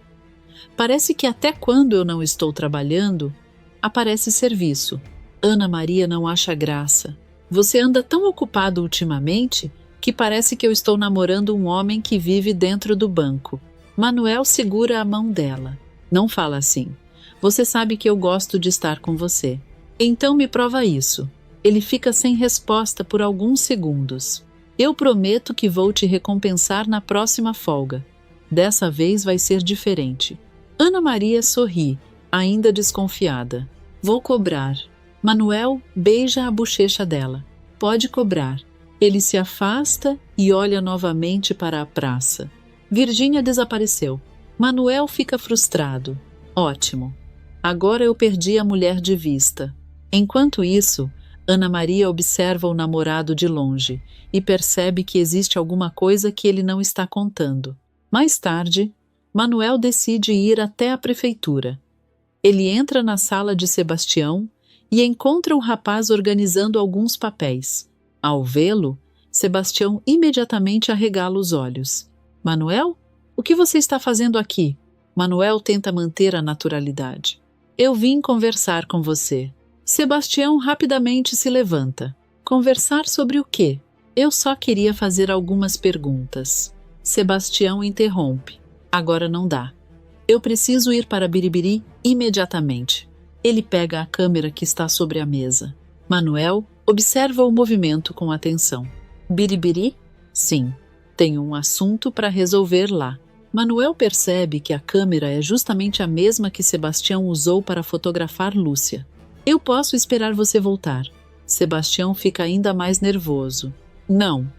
[SPEAKER 1] Parece que até quando eu não estou trabalhando, aparece serviço. Ana Maria não acha graça. Você anda tão ocupado ultimamente que parece que eu estou namorando um homem que vive dentro do banco. Manuel segura a mão dela. Não fala assim. Você sabe que eu gosto de estar com você. Então me prova isso. Ele fica sem resposta por alguns segundos. Eu prometo que vou te recompensar na próxima folga. Dessa vez vai ser diferente. Ana Maria sorri, ainda desconfiada. Vou cobrar. Manuel beija a bochecha dela. Pode cobrar. Ele se afasta e olha novamente para a praça. Virgínia desapareceu. Manuel fica frustrado. Ótimo. Agora eu perdi a mulher de vista. Enquanto isso, Ana Maria observa o namorado de longe e percebe que existe alguma coisa que ele não está contando. Mais tarde, Manuel decide ir até a prefeitura. Ele entra na sala de Sebastião e encontra o rapaz organizando alguns papéis. Ao vê-lo, Sebastião imediatamente arregala os olhos. Manuel? O que você está fazendo aqui? Manuel tenta manter a naturalidade. Eu vim conversar com você. Sebastião rapidamente se levanta. Conversar sobre o quê? Eu só queria fazer algumas perguntas. Sebastião interrompe. Agora não dá. Eu preciso ir para Biribiri imediatamente. Ele pega a câmera que está sobre a mesa. Manuel observa o movimento com atenção. Biribiri? Sim. Tenho um assunto para resolver lá. Manuel percebe que a câmera é justamente a mesma que Sebastião usou para fotografar Lúcia. Eu posso esperar você voltar. Sebastião fica ainda mais nervoso. Não.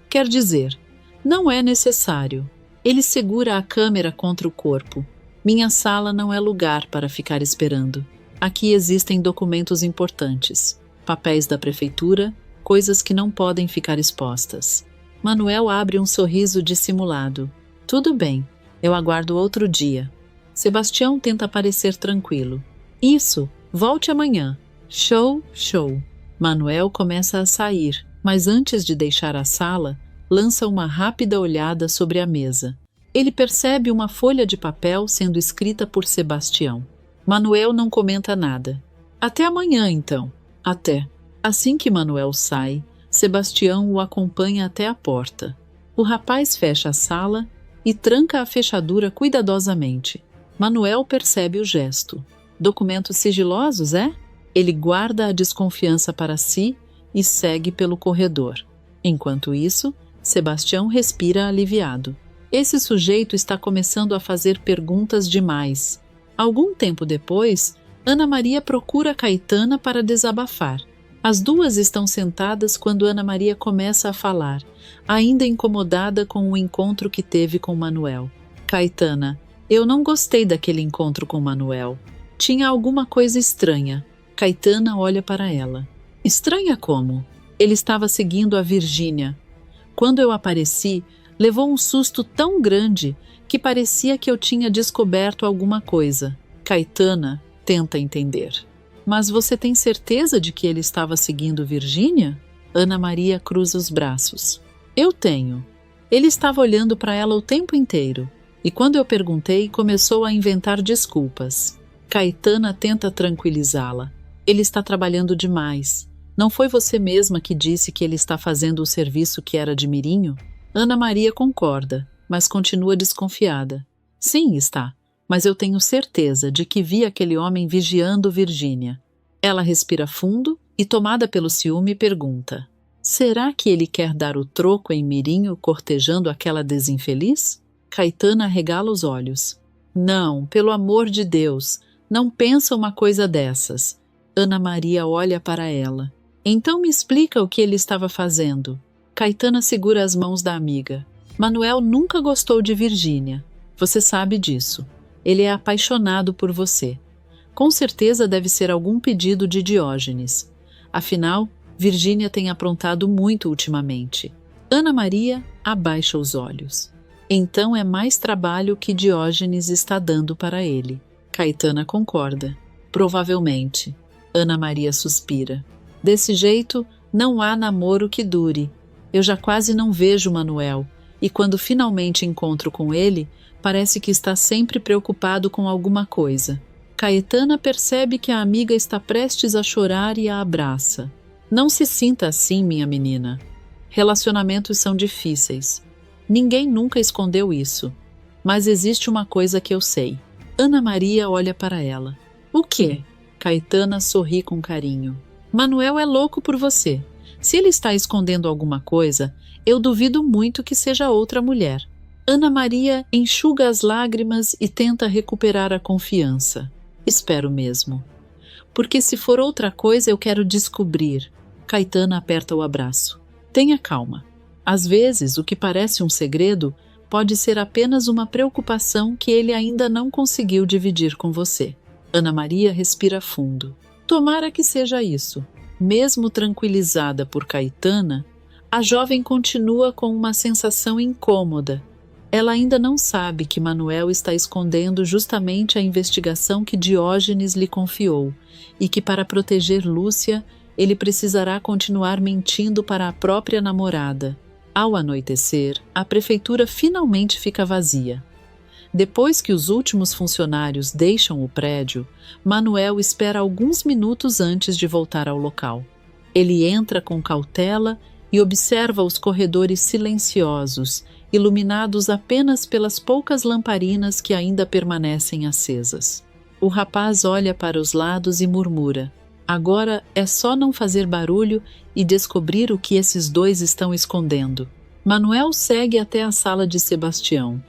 [SPEAKER 1] Quer dizer, não é necessário. Ele segura a câmera contra o corpo. Minha sala não é lugar para ficar esperando. Aqui existem documentos importantes, papéis da prefeitura, coisas que não podem ficar expostas. Manuel abre um sorriso dissimulado. Tudo bem, eu aguardo outro dia. Sebastião tenta parecer tranquilo. Isso, volte amanhã. Show, show. Manuel começa a sair, mas antes de deixar a sala, lança uma rápida olhada sobre a mesa. Ele percebe uma folha de papel sendo escrita por Sebastião. Manuel não comenta nada. Até amanhã, então. Até. Assim que Manuel sai, Sebastião o acompanha até a porta. O rapaz fecha a sala e tranca a fechadura cuidadosamente. Manuel percebe o gesto. Documentos sigilosos, é? Ele guarda a desconfiança para si e segue pelo corredor. Enquanto isso, Sebastião respira aliviado. Esse sujeito está começando a fazer perguntas demais. Algum tempo depois, Ana Maria procura Caetana para desabafar. As duas estão sentadas quando Ana Maria começa a falar, ainda incomodada com o encontro que teve com Manuel. Caetana, eu não gostei daquele encontro com Manuel. Tinha alguma coisa estranha. Caetana olha para ela. Estranha como? Ele estava seguindo a Virgínia. Quando eu apareci, levou um susto tão grande que parecia que eu tinha descoberto alguma coisa. Caetana tenta entender. Mas você tem certeza de que ele estava seguindo Virgínia? Ana Maria cruza os braços. Eu tenho. Ele estava olhando para ela o tempo inteiro. E quando eu perguntei, começou a inventar desculpas. Caetana tenta tranquilizá-la. Ele está trabalhando demais. Não foi você mesma que disse que ele está fazendo o serviço que era de Mirinho? Ana Maria concorda, mas continua desconfiada. Sim, está. Mas eu tenho certeza de que vi aquele homem vigiando Virgínia. Ela respira fundo e, tomada pelo ciúme, pergunta: será que ele quer dar o troco em Mirinho cortejando aquela desinfeliz? Caetana arregala os olhos. Não, pelo amor de Deus, não pensa uma coisa dessas. Ana Maria olha para ela. Então me explica o que ele estava fazendo. Caetana segura as mãos da amiga. Manuel nunca gostou de Virgínia. Você sabe disso. Ele é apaixonado por você. Com certeza deve ser algum pedido de Diógenes. Afinal, Virgínia tem aprontado muito ultimamente. Ana Maria abaixa os olhos. Então é mais trabalho que Diógenes está dando para ele. Caetana concorda. Provavelmente. Ana Maria suspira. Desse jeito, não há namoro que dure. Eu já quase não vejo Manuel, e quando finalmente encontro com ele, parece que está sempre preocupado com alguma coisa. Caetana percebe que a amiga está prestes a chorar e a abraça. Não se sinta assim, minha menina. Relacionamentos são difíceis. Ninguém nunca escondeu isso. Mas existe uma coisa que eu sei. Ana Maria olha para ela. O quê? Caetana sorri com carinho. Manuel é louco por você. Se ele está escondendo alguma coisa, eu duvido muito que seja outra mulher. Ana Maria enxuga as lágrimas e tenta recuperar a confiança. Espero mesmo. Porque se for outra coisa, eu quero descobrir. Caetana aperta o abraço. Tenha calma. Às vezes, o que parece um segredo pode ser apenas uma preocupação que ele ainda não conseguiu dividir com você. Ana Maria respira fundo. Tomara que seja isso. Mesmo tranquilizada por Caetana, a jovem continua com uma sensação incômoda. Ela ainda não sabe que Manuel está escondendo justamente a investigação que Diógenes lhe confiou e que, para proteger Lúcia, ele precisará continuar mentindo para a própria namorada. Ao anoitecer, a prefeitura finalmente fica vazia. Depois que os últimos funcionários deixam o prédio, Manuel espera alguns minutos antes de voltar ao local. Ele entra com cautela e observa os corredores silenciosos, iluminados apenas pelas poucas lamparinas que ainda permanecem acesas. O rapaz olha para os lados e murmura: agora é só não fazer barulho e descobrir o que esses dois estão escondendo. Manuel segue até a sala de Sebastião.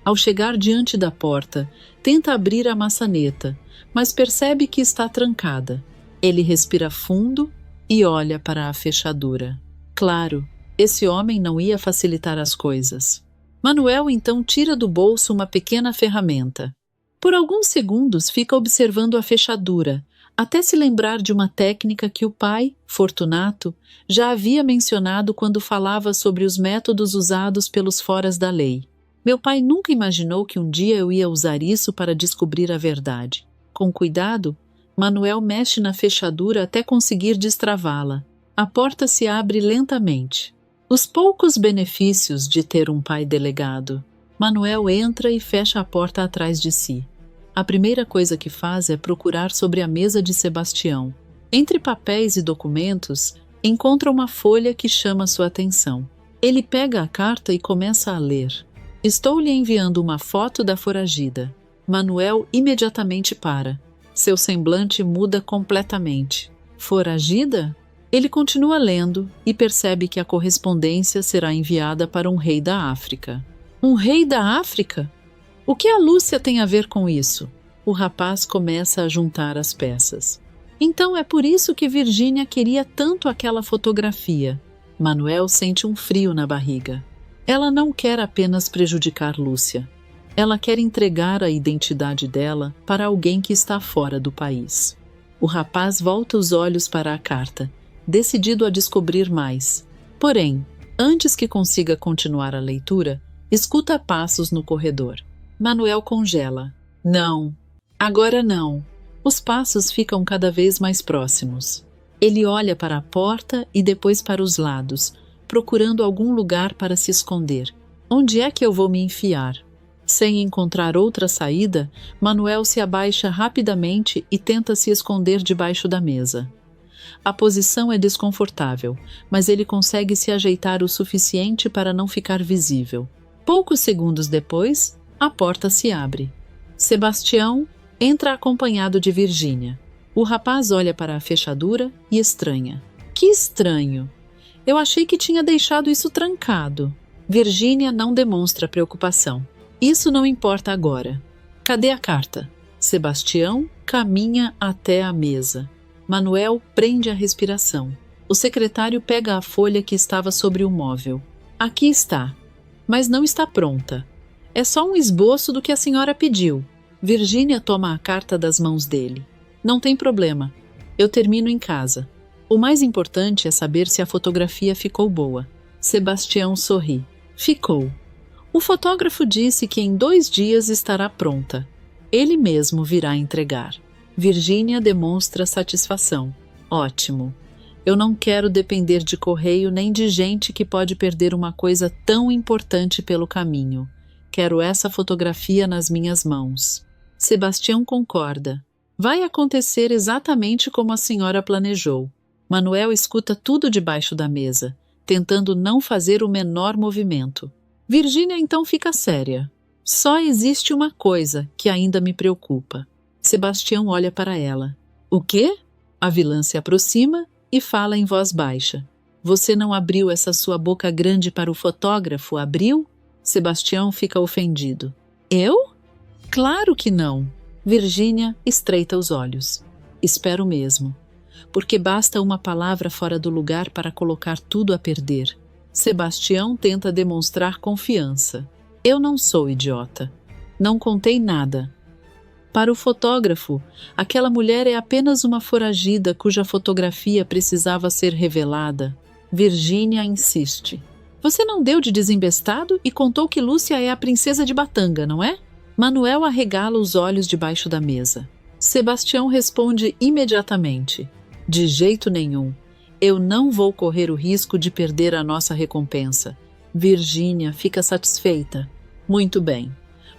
[SPEAKER 1] Ao chegar diante da porta, tenta abrir a maçaneta, mas percebe que está trancada. Ele respira fundo e olha para a fechadura. Claro, esse homem não ia facilitar as coisas. Manuel então tira do bolso uma pequena ferramenta. Por alguns segundos fica observando a fechadura, até se lembrar de uma técnica que o pai, Fortunato, já havia mencionado quando falava sobre os métodos usados pelos foras da lei. Meu pai nunca imaginou que um dia eu ia usar isso para descobrir a verdade. Com cuidado, Manuel mexe na fechadura até conseguir destravá-la. A porta se abre lentamente. Os poucos benefícios de ter um pai delegado. Manuel entra e fecha a porta atrás de si. A primeira coisa que faz é procurar sobre a mesa de Sebastião. Entre papéis e documentos, encontra uma folha que chama sua atenção. Ele pega a carta e começa a ler. Estou lhe enviando uma foto da foragida. Manuel imediatamente para. Seu semblante muda completamente. Foragida? Ele continua lendo e percebe que a correspondência será enviada para um rei da África. Um rei da África? O que a Lúcia tem a ver com isso? O rapaz começa a juntar as peças. Então é por isso que Virgínia queria tanto aquela fotografia. Manuel sente um frio na barriga. Ela não quer apenas prejudicar Lúcia. Ela quer entregar a identidade dela para alguém que está fora do país. O rapaz volta os olhos para a carta, decidido a descobrir mais. Porém, antes que consiga continuar a leitura, escuta passos no corredor. Manuel congela. Não, agora não. Os passos ficam cada vez mais próximos. Ele olha para a porta e depois para os lados, procurando algum lugar para se esconder. Onde é que eu vou me enfiar? Sem encontrar outra saída, Manuel se abaixa rapidamente e tenta se esconder debaixo da mesa. A posição é desconfortável, mas ele consegue se ajeitar o suficiente para não ficar visível. Poucos segundos depois, a porta se abre. Sebastião entra acompanhado de Virgínia. O rapaz olha para a fechadura e estranha. Que estranho! Eu achei que tinha deixado isso trancado. Virgínia não demonstra preocupação. Isso não importa agora. Cadê a carta? Sebastião caminha até a mesa. Manuel prende a respiração. O secretário pega a folha que estava sobre o móvel. Aqui está, mas não está pronta. É só um esboço do que a senhora pediu. Virgínia toma a carta das mãos dele. Não tem problema. Eu termino em casa. O mais importante é saber se a fotografia ficou boa. Sebastião sorri. Ficou. O fotógrafo disse que em 2 dias estará pronta. Ele mesmo virá entregar. Virgínia demonstra satisfação. Ótimo. Eu não quero depender de correio nem de gente que pode perder uma coisa tão importante pelo caminho. Quero essa fotografia nas minhas mãos. Sebastião concorda. Vai acontecer exatamente como a senhora planejou. Manuel escuta tudo debaixo da mesa, tentando não fazer o menor movimento. Virgínia então fica séria. Só existe uma coisa que ainda me preocupa. Sebastião olha para ela. O quê? A vilã se aproxima e fala em voz baixa. Você não abriu essa sua boca grande para o fotógrafo, abriu? Sebastião fica ofendido. Eu? Claro que não. Virgínia estreita os olhos. Espero mesmo. Porque basta uma palavra fora do lugar para colocar tudo a perder. Sebastião tenta demonstrar confiança. Eu não sou idiota. Não contei nada. Para o fotógrafo, aquela mulher é apenas uma foragida cuja fotografia precisava ser revelada. Virgínia insiste. Você não deu de desembestado e contou que Lúcia é a princesa de Batanga, não é? Manuel arregala os olhos debaixo da mesa. Sebastião responde imediatamente. De jeito nenhum. Eu não vou correr o risco de perder a nossa recompensa. Virgínia fica satisfeita. Muito bem.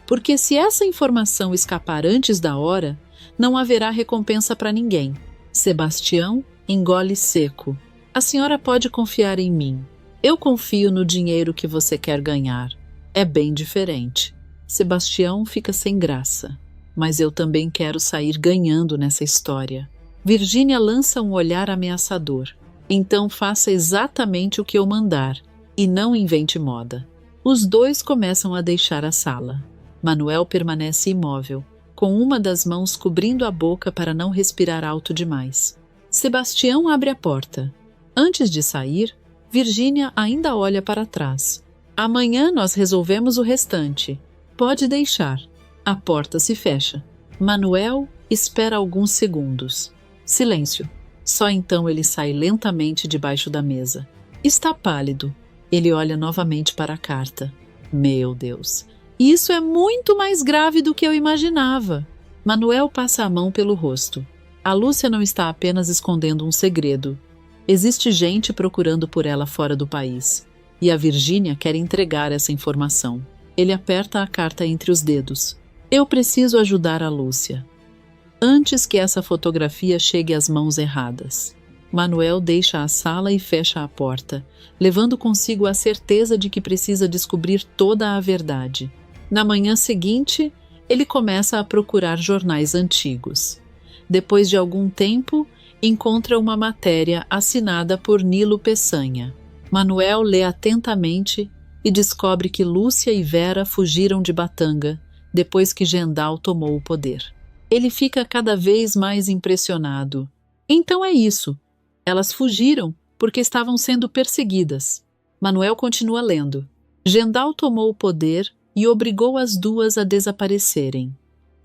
[SPEAKER 1] Porque se essa informação escapar antes da hora, não haverá recompensa para ninguém. Sebastião engole seco. A senhora pode confiar em mim. Eu confio no dinheiro que você quer ganhar. É bem diferente. Sebastião fica sem graça. Mas eu também quero sair ganhando nessa história. Virgínia lança um olhar ameaçador. Então faça exatamente o que eu mandar e não invente moda. Os dois começam a deixar a sala. Manuel permanece imóvel, com uma das mãos cobrindo a boca para não respirar alto demais. Sebastião abre a porta. Antes de sair, Virgínia ainda olha para trás. Amanhã nós resolvemos o restante. Pode deixar. A porta se fecha. Manuel espera alguns segundos. Silêncio. Só então ele sai lentamente debaixo da mesa. Está pálido. Ele olha novamente para a carta. Meu Deus! Isso é muito mais grave do que eu imaginava. Manuel passa a mão pelo rosto. A Lúcia não está apenas escondendo um segredo. Existe gente procurando por ela fora do país. E a Virgínia quer entregar essa informação. Ele aperta a carta entre os dedos. Eu preciso ajudar a Lúcia. Antes que essa fotografia chegue às mãos erradas. Manuel deixa a sala e fecha a porta, levando consigo a certeza de que precisa descobrir toda a verdade. Na manhã seguinte, ele começa a procurar jornais antigos. Depois de algum tempo, encontra uma matéria assinada por Nilo Peçanha. Manuel lê atentamente e descobre que Lúcia e Vera fugiram de Batanga depois que Gendal tomou o poder. Ele fica cada vez mais impressionado. Então é isso. Elas fugiram porque estavam sendo perseguidas. Manuel continua lendo. Gendal tomou o poder e obrigou as duas a desaparecerem.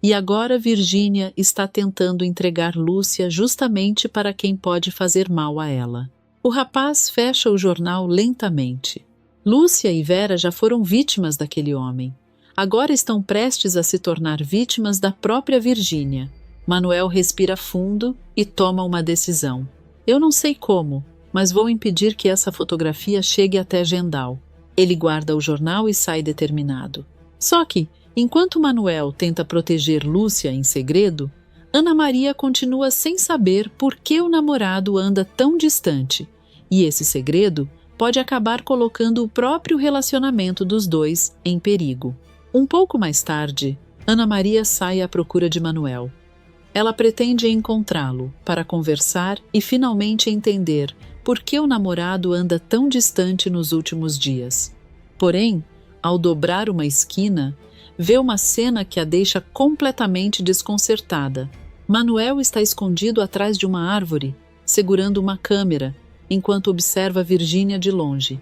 [SPEAKER 1] E agora Virgínia está tentando entregar Lúcia justamente para quem pode fazer mal a ela. O rapaz fecha o jornal lentamente. Lúcia e Vera já foram vítimas daquele homem. Agora estão prestes a se tornar vítimas da própria Virgínia. Manuel respira fundo e toma uma decisão. Eu não sei como, mas vou impedir que essa fotografia chegue até Gendal. Ele guarda o jornal e sai determinado. Só que, enquanto Manuel tenta proteger Lúcia em segredo, Ana Maria continua sem saber por que o namorado anda tão distante, e esse segredo pode acabar colocando o próprio relacionamento dos dois em perigo. Um pouco mais tarde, Ana Maria sai à procura de Manuel. Ela pretende encontrá-lo para conversar e finalmente entender por que o namorado anda tão distante nos últimos dias. Porém, ao dobrar uma esquina, vê uma cena que a deixa completamente desconcertada. Manuel está escondido atrás de uma árvore, segurando uma câmera, enquanto observa Virgínia de longe.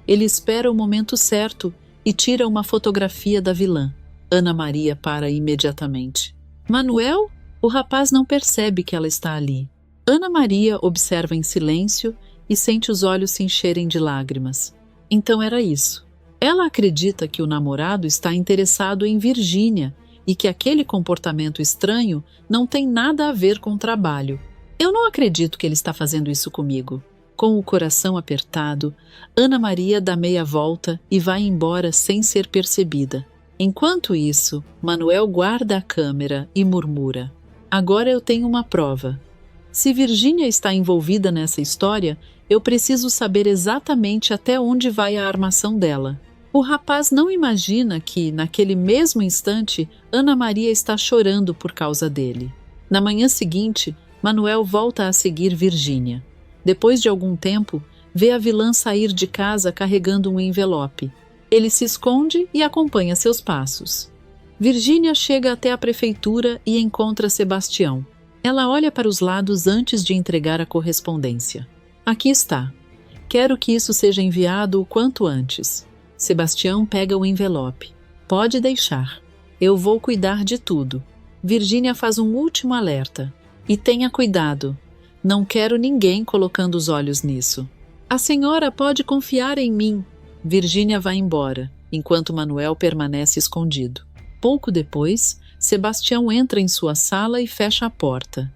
[SPEAKER 1] Ele espera o momento certo e tira uma fotografia da vilã. Ana Maria para imediatamente. Manuel? O rapaz não percebe que ela está ali. Ana Maria observa em silêncio e sente os olhos se encherem de lágrimas. Então era isso. Ela acredita que o namorado está interessado em Virgínia e que aquele comportamento estranho não tem nada a ver com o trabalho. Eu não acredito que ele está fazendo isso comigo. Com o coração apertado, Ana Maria dá meia volta e vai embora sem ser percebida. Enquanto isso, Manuel guarda a câmera e murmura: agora eu tenho uma prova. Se Virgínia está envolvida nessa história, eu preciso saber exatamente até onde vai a armação dela. O rapaz não imagina que, naquele mesmo instante, Ana Maria está chorando por causa dele. Na manhã seguinte, Manuel volta a seguir Virgínia. Depois de algum tempo, vê a vilã sair de casa carregando um envelope. Ele se esconde e acompanha seus passos. Virgínia chega até a prefeitura e encontra Sebastião. Ela olha para os lados antes de entregar a correspondência. Aqui está. Quero que isso seja enviado o quanto antes. Sebastião pega o envelope. Pode deixar. Eu vou cuidar de tudo. Virgínia faz um último alerta. E tenha cuidado. Não quero ninguém colocando os olhos nisso. A senhora pode confiar em mim. Virgínia vai embora, enquanto Manuel permanece escondido. Pouco depois, Sebastião entra em sua sala e fecha a porta.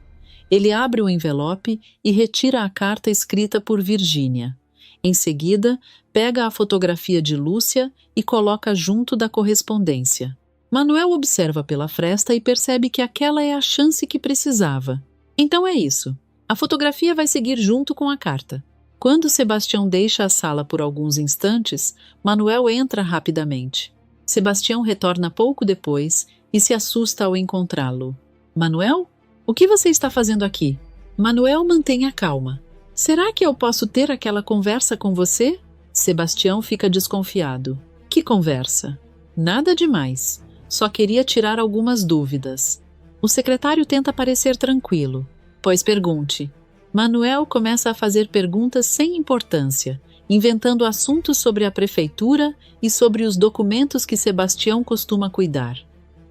[SPEAKER 1] Ele abre o envelope e retira a carta escrita por Virgínia. Em seguida, pega a fotografia de Lúcia e coloca junto da correspondência. Manuel observa pela fresta e percebe que aquela é a chance que precisava. Então é isso. A fotografia vai seguir junto com a carta. Quando Sebastião deixa a sala por alguns instantes, Manuel entra rapidamente. Sebastião retorna pouco depois e se assusta ao encontrá-lo. Manuel? O que você está fazendo aqui? Manuel mantém a calma. Será que eu posso ter aquela conversa com você? Sebastião fica desconfiado. Que conversa? Nada demais. Só queria tirar algumas dúvidas. O secretário tenta parecer tranquilo. Pois pergunte. Manuel começa a fazer perguntas sem importância, inventando assuntos sobre a prefeitura e sobre os documentos que Sebastião costuma cuidar.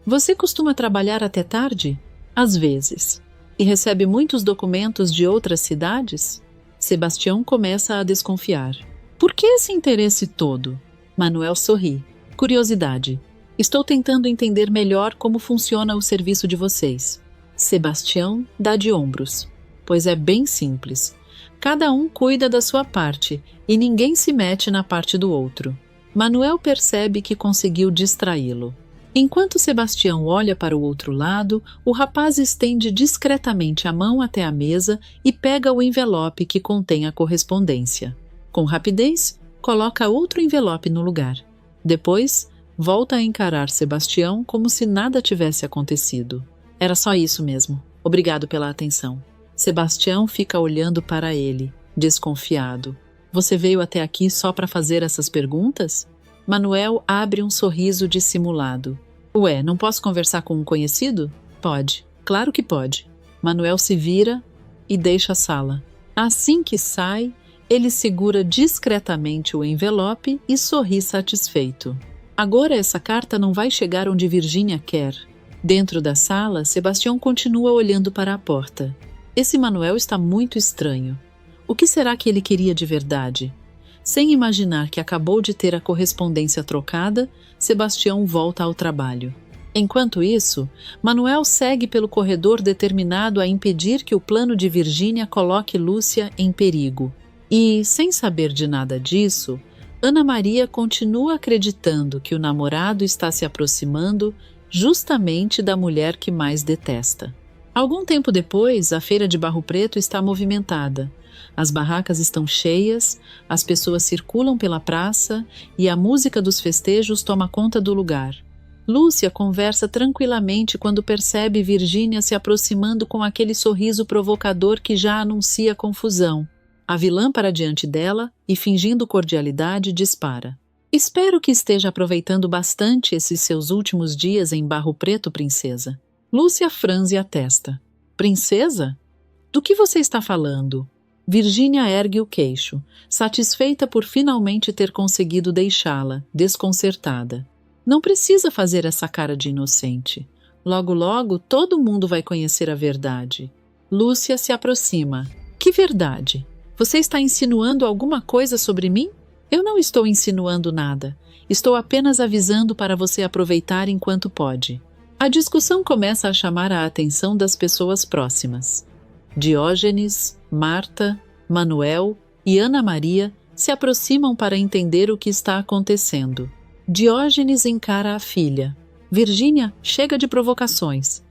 [SPEAKER 1] Você costuma trabalhar até tarde? Às vezes. E recebe muitos documentos de outras cidades? Sebastião começa a desconfiar. Por que esse interesse todo? Manuel sorri. Curiosidade. Estou tentando entender melhor como funciona o serviço de vocês. Sebastião dá de ombros. Pois é bem simples. Cada um cuida da sua parte e ninguém se mete na parte do outro. Manuel percebe que conseguiu distraí-lo. Enquanto Sebastião olha para o outro lado, o rapaz estende discretamente a mão até a mesa e pega o envelope que contém a correspondência. Com rapidez, coloca outro envelope no lugar. Depois, volta a encarar Sebastião como se nada tivesse acontecido. Era só isso mesmo. Obrigado pela atenção. Sebastião fica olhando para ele, desconfiado. Você veio até aqui só para fazer essas perguntas? Manuel abre um sorriso dissimulado. Ué, não posso conversar com um conhecido? Pode, claro que pode. Manuel se vira e deixa a sala. Assim que sai, ele segura discretamente o envelope e sorri satisfeito. Agora essa carta não vai chegar onde Virgínia quer. Dentro da sala, Sebastião continua olhando para a porta. Esse Manuel está muito estranho. O que será que ele queria de verdade? Sem imaginar que acabou de ter a correspondência trocada, Sebastião volta ao trabalho. Enquanto isso, Manuel segue pelo corredor determinado a impedir que o plano de Virgínia coloque Lúcia em perigo. E, sem saber de nada disso, Ana Maria continua acreditando que o namorado está se aproximando justamente da mulher que mais detesta. Algum tempo depois, a feira de Barro Preto está movimentada. As barracas estão cheias, as pessoas circulam pela praça e a música dos festejos toma conta do lugar. Lúcia conversa tranquilamente quando percebe Virgínia se aproximando com aquele sorriso provocador que já anuncia confusão. A vilã para diante dela e, fingindo cordialidade, dispara. Espero que esteja aproveitando bastante esses seus últimos dias em Barro Preto, princesa. Lúcia franze a testa. Princesa? Do que você está falando? Virgínia ergue o queixo, satisfeita por finalmente ter conseguido deixá-la, desconcertada. Não precisa fazer essa cara de inocente. Logo, logo, todo mundo vai conhecer a verdade. Lúcia se aproxima. Que verdade? Você está insinuando alguma coisa sobre mim? Eu não estou insinuando nada. Estou apenas avisando para você aproveitar enquanto pode. A discussão começa a chamar a atenção das pessoas próximas. Diógenes, Marta, Manuel e Ana Maria se aproximam para entender o que está acontecendo. Diógenes encara a filha. Virgínia, chega de provocações.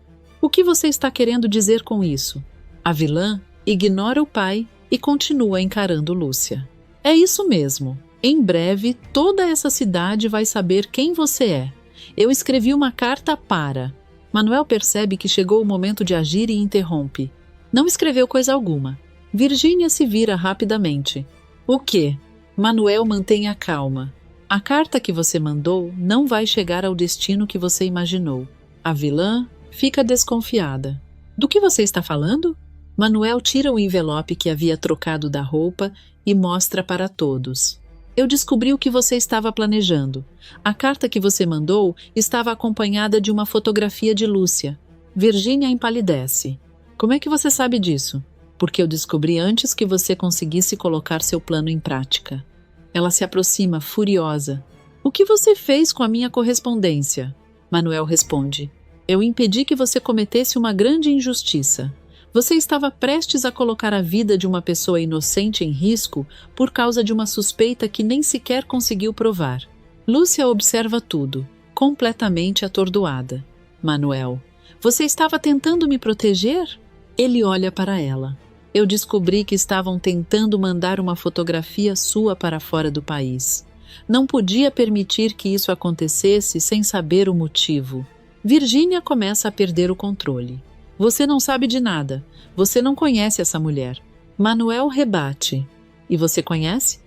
[SPEAKER 1] O que você está querendo dizer com isso? A vilã ignora o pai e continua encarando Lúcia. É isso mesmo. Em breve, toda essa cidade vai saber quem você é. Eu escrevi uma carta para... Manuel percebe que chegou o momento de agir e interrompe. Não escreveu coisa alguma. Virgínia se vira rapidamente. O quê? Manuel mantém a calma. A carta que você mandou não vai chegar ao destino que você imaginou. A vilã fica desconfiada. Do que você está falando? Manuel tira o envelope que havia trocado da roupa e mostra para todos. Eu descobri o que você estava planejando. A carta que você mandou estava acompanhada de uma fotografia de Lúcia. Virgínia empalidece. Como é que você sabe disso? Porque eu descobri antes que você conseguisse colocar seu plano em prática. Ela se aproxima, furiosa. O que você fez com a minha correspondência? Manuel responde. Eu impedi que você cometesse uma grande injustiça. Você estava prestes a colocar a vida de uma pessoa inocente em risco por causa de uma suspeita que nem sequer conseguiu provar. Lúcia observa tudo, completamente atordoada. Manuel, você estava tentando me proteger? Ele olha para ela. Eu descobri que estavam tentando mandar uma fotografia sua para fora do país. Não podia permitir que isso acontecesse sem saber o motivo. Virgínia começa a perder o controle. Você não sabe de nada. Você não conhece essa mulher. Manuel rebate. E você conhece?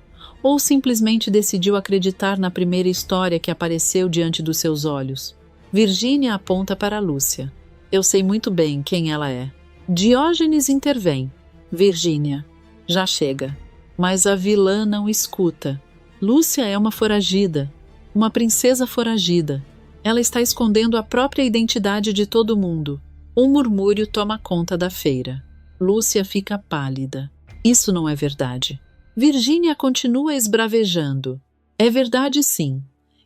[SPEAKER 1] Ou simplesmente decidiu acreditar na primeira história que apareceu diante dos seus olhos? Virgínia aponta para Lúcia. Eu sei muito bem quem ela é. Diógenes intervém. Virgínia, já chega. Mas a vilã não escuta. Lúcia é uma foragida, uma princesa foragida. Ela está escondendo a própria identidade de todo mundo. Um murmúrio toma conta da feira. Lúcia fica pálida. Isso não é verdade. Virgínia continua esbravejando. É verdade, sim.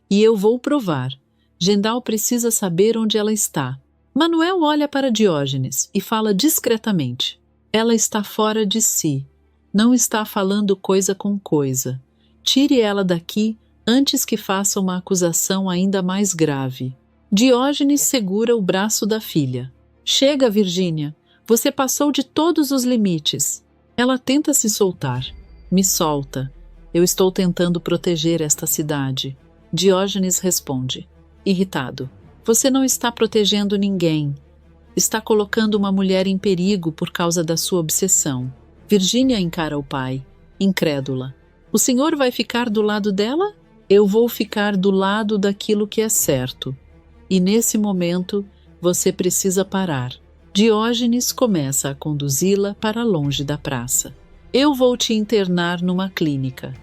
[SPEAKER 1] E eu vou provar. Gendal precisa saber onde ela está. Manuel olha para Diógenes e fala discretamente. Ela está fora de si. Não está falando coisa com coisa. Tire ela daqui antes que faça uma acusação ainda mais grave. Diógenes segura o braço da filha. Chega, Virgínia. Você passou de todos os limites. Ela tenta se soltar. Me solta. Eu estou tentando proteger esta cidade. Diógenes responde, irritado. Você não está protegendo ninguém. Está colocando uma mulher em perigo por causa da sua obsessão. Virgínia encara o pai, incrédula. O senhor vai ficar do lado dela? Eu vou ficar do lado daquilo que é certo. E nesse momento, você precisa parar. Diógenes começa a conduzi-la para longe da praça. Eu vou te internar numa clínica.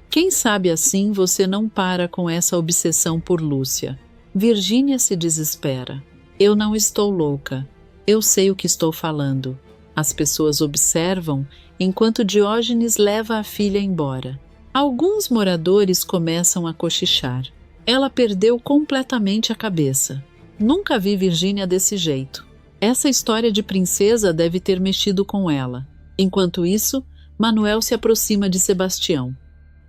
[SPEAKER 1] Quem sabe assim você não para com essa obsessão por Lúcia. Virgínia se desespera. Eu não estou louca. Eu sei o que estou falando. As pessoas observam enquanto Diógenes leva a filha embora. Alguns moradores começam a cochichar. Ela perdeu completamente a cabeça. Nunca vi Virgínia desse jeito. Essa história de princesa deve ter mexido com ela. Enquanto isso, Manuel se aproxima de Sebastião.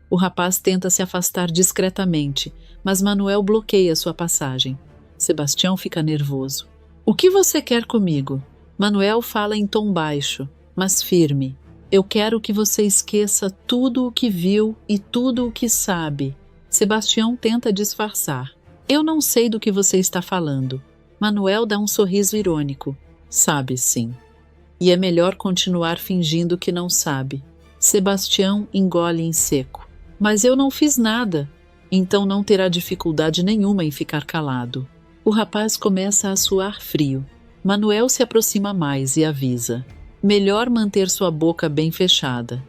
[SPEAKER 1] O rapaz tenta se afastar discretamente, mas Manuel bloqueia sua passagem. Sebastião fica nervoso. O que você quer comigo? Manuel fala em tom baixo, mas firme. Eu quero que você esqueça tudo o que viu e tudo o que sabe. Sebastião tenta disfarçar. Eu não sei do que você está falando. Manuel dá um sorriso irônico. Sabe, sim. E é melhor continuar fingindo que não sabe. Sebastião engole em seco. Mas eu não fiz nada. Então não terá dificuldade nenhuma em ficar calado. O rapaz começa a suar frio. Manuel se aproxima mais e avisa. Melhor manter sua boca bem fechada.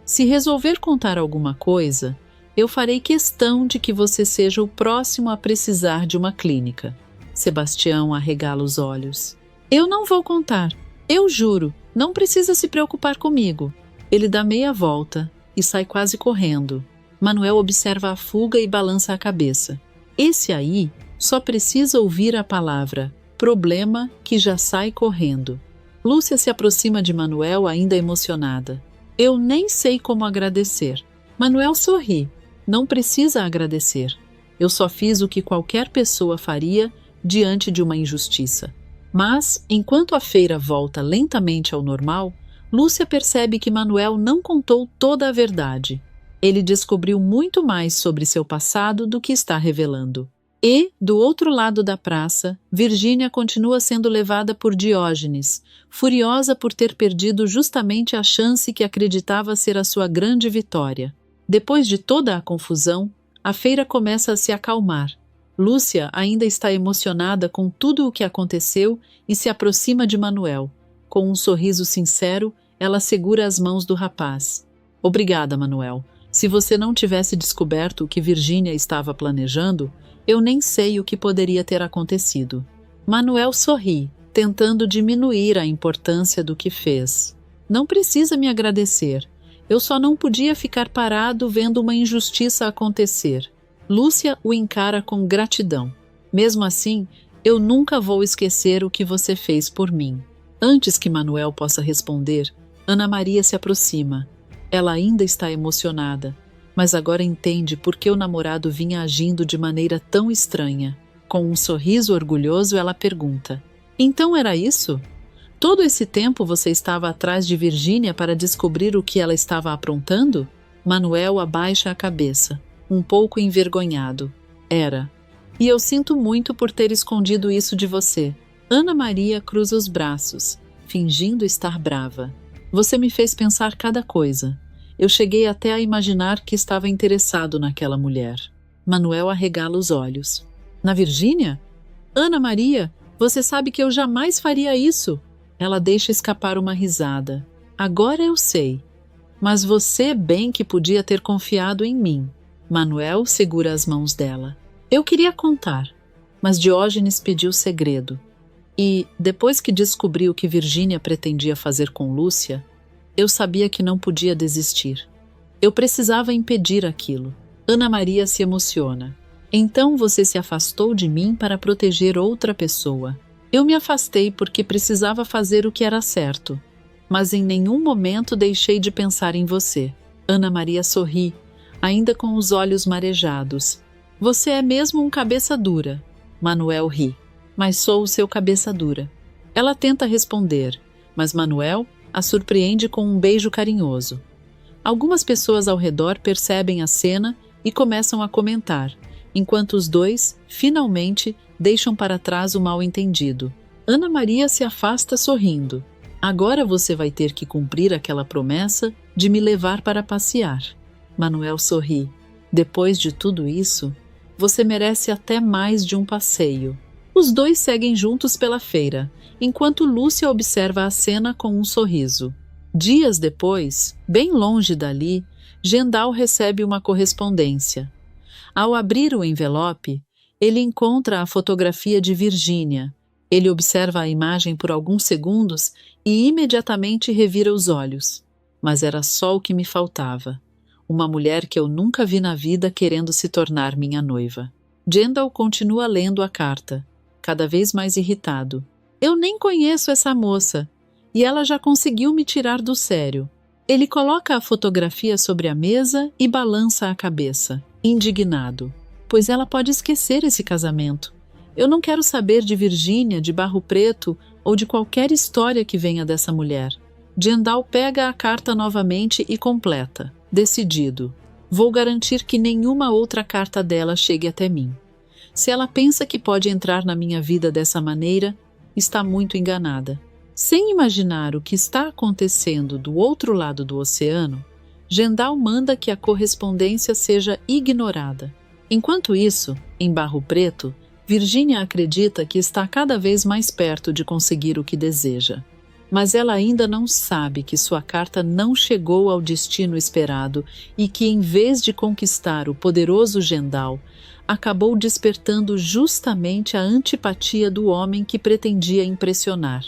[SPEAKER 1] Se resolver contar alguma coisa, eu farei questão de que você seja o próximo a precisar de uma clínica. Sebastião arregala os olhos. Eu não vou contar. Eu juro, não precisa se preocupar comigo. Ele dá meia volta e sai quase correndo. Manuel observa a fuga e balança a cabeça. Esse aí só precisa ouvir a palavra problema que já sai correndo. Lúcia se aproxima de Manuel ainda emocionada. Eu nem sei como agradecer. Manuel sorri. Não precisa agradecer. Eu só fiz o que qualquer pessoa faria diante de uma injustiça. Mas, enquanto a feira volta lentamente ao normal, Lúcia percebe que Manuel não contou toda a verdade. Ele descobriu muito mais sobre seu passado do que está revelando. E, do outro lado da praça, Virgínia continua sendo levada por Diógenes, furiosa por ter perdido justamente a chance que acreditava ser a sua grande vitória. Depois de toda a confusão, a feira começa a se acalmar. Lúcia ainda está emocionada com tudo o que aconteceu e se aproxima de Manuel. Com um sorriso sincero, ela segura as mãos do rapaz. Obrigada, Manuel. Se você não tivesse descoberto o que Virgínia estava planejando, eu nem sei o que poderia ter acontecido. Manuel sorri, tentando diminuir a importância do que fez. Não precisa me agradecer. Eu só não podia ficar parado vendo uma injustiça acontecer. Lúcia o encara com gratidão. Mesmo assim, eu nunca vou esquecer o que você fez por mim. Antes que Manuel possa responder, Ana Maria se aproxima. Ela ainda está emocionada, mas agora entende por que o namorado vinha agindo de maneira tão estranha. Com um sorriso orgulhoso, ela pergunta: então era isso? Todo esse tempo você estava atrás de Virgínia para descobrir o que ela estava aprontando? Manuel abaixa a cabeça, um pouco envergonhado. Era. E eu sinto muito por ter escondido isso de você. Ana Maria cruza os braços, fingindo estar brava. Você me fez pensar cada coisa. Eu cheguei até a imaginar que estava interessado naquela mulher. Manuel arregala os olhos. Na Virgínia? Ana Maria, você sabe que eu jamais faria isso. Ela deixa escapar uma risada. Agora eu sei. Mas você bem que podia ter confiado em mim. Manuel segura as mãos dela. Eu queria contar, mas Diógenes pediu segredo. E, depois que descobri o que Virgínia pretendia fazer com Lúcia, eu sabia que não podia desistir. Eu precisava impedir aquilo. Ana Maria se emociona. Então você se afastou de mim para proteger outra pessoa. Eu me afastei porque precisava fazer o que era certo. Mas em nenhum momento deixei de pensar em você. Ana Maria sorri, ainda com os olhos marejados. Você é mesmo um cabeça dura. Manuel ri. Mas sou o seu cabeça dura. Ela tenta responder, mas Manuel a surpreende com um beijo carinhoso. Algumas pessoas ao redor percebem a cena e começam a comentar, enquanto os dois, finalmente, deixam para trás o mal-entendido. Ana Maria se afasta sorrindo. Agora você vai ter que cumprir aquela promessa de me levar para passear. Manuel sorri. Depois de tudo isso, você merece até mais de um passeio. Os dois seguem juntos pela feira, enquanto Lúcia observa a cena com um sorriso. Dias depois, bem longe dali, Gendal recebe uma correspondência. Ao abrir o envelope, ele encontra a fotografia de Virgínia. Ele observa a imagem por alguns segundos e imediatamente revira os olhos. Mas era só o que me faltava. Uma mulher que eu nunca vi na vida querendo se tornar minha noiva. Gendal continua lendo a carta. cada vez mais irritado. Eu nem conheço essa moça, e ela já conseguiu me tirar do sério. Ele coloca a fotografia sobre a mesa e balança a cabeça, indignado, pois ela pode esquecer esse casamento. Eu não quero saber de Virgínia, de Barro Preto ou de qualquer história que venha dessa mulher. Jendal pega a carta novamente e completa, decidido. Vou garantir que nenhuma outra carta dela chegue até mim. Se ela pensa que pode entrar na minha vida dessa maneira, está muito enganada. Sem imaginar o que está acontecendo do outro lado do oceano, Jendal manda que a correspondência seja ignorada. Enquanto isso, em Barro Preto, Virgínia acredita que está cada vez mais perto de conseguir o que deseja. Mas ela ainda não sabe que sua carta não chegou ao destino esperado e que, em vez de conquistar o poderoso Jendal, acabou despertando justamente a antipatia do homem que pretendia impressionar.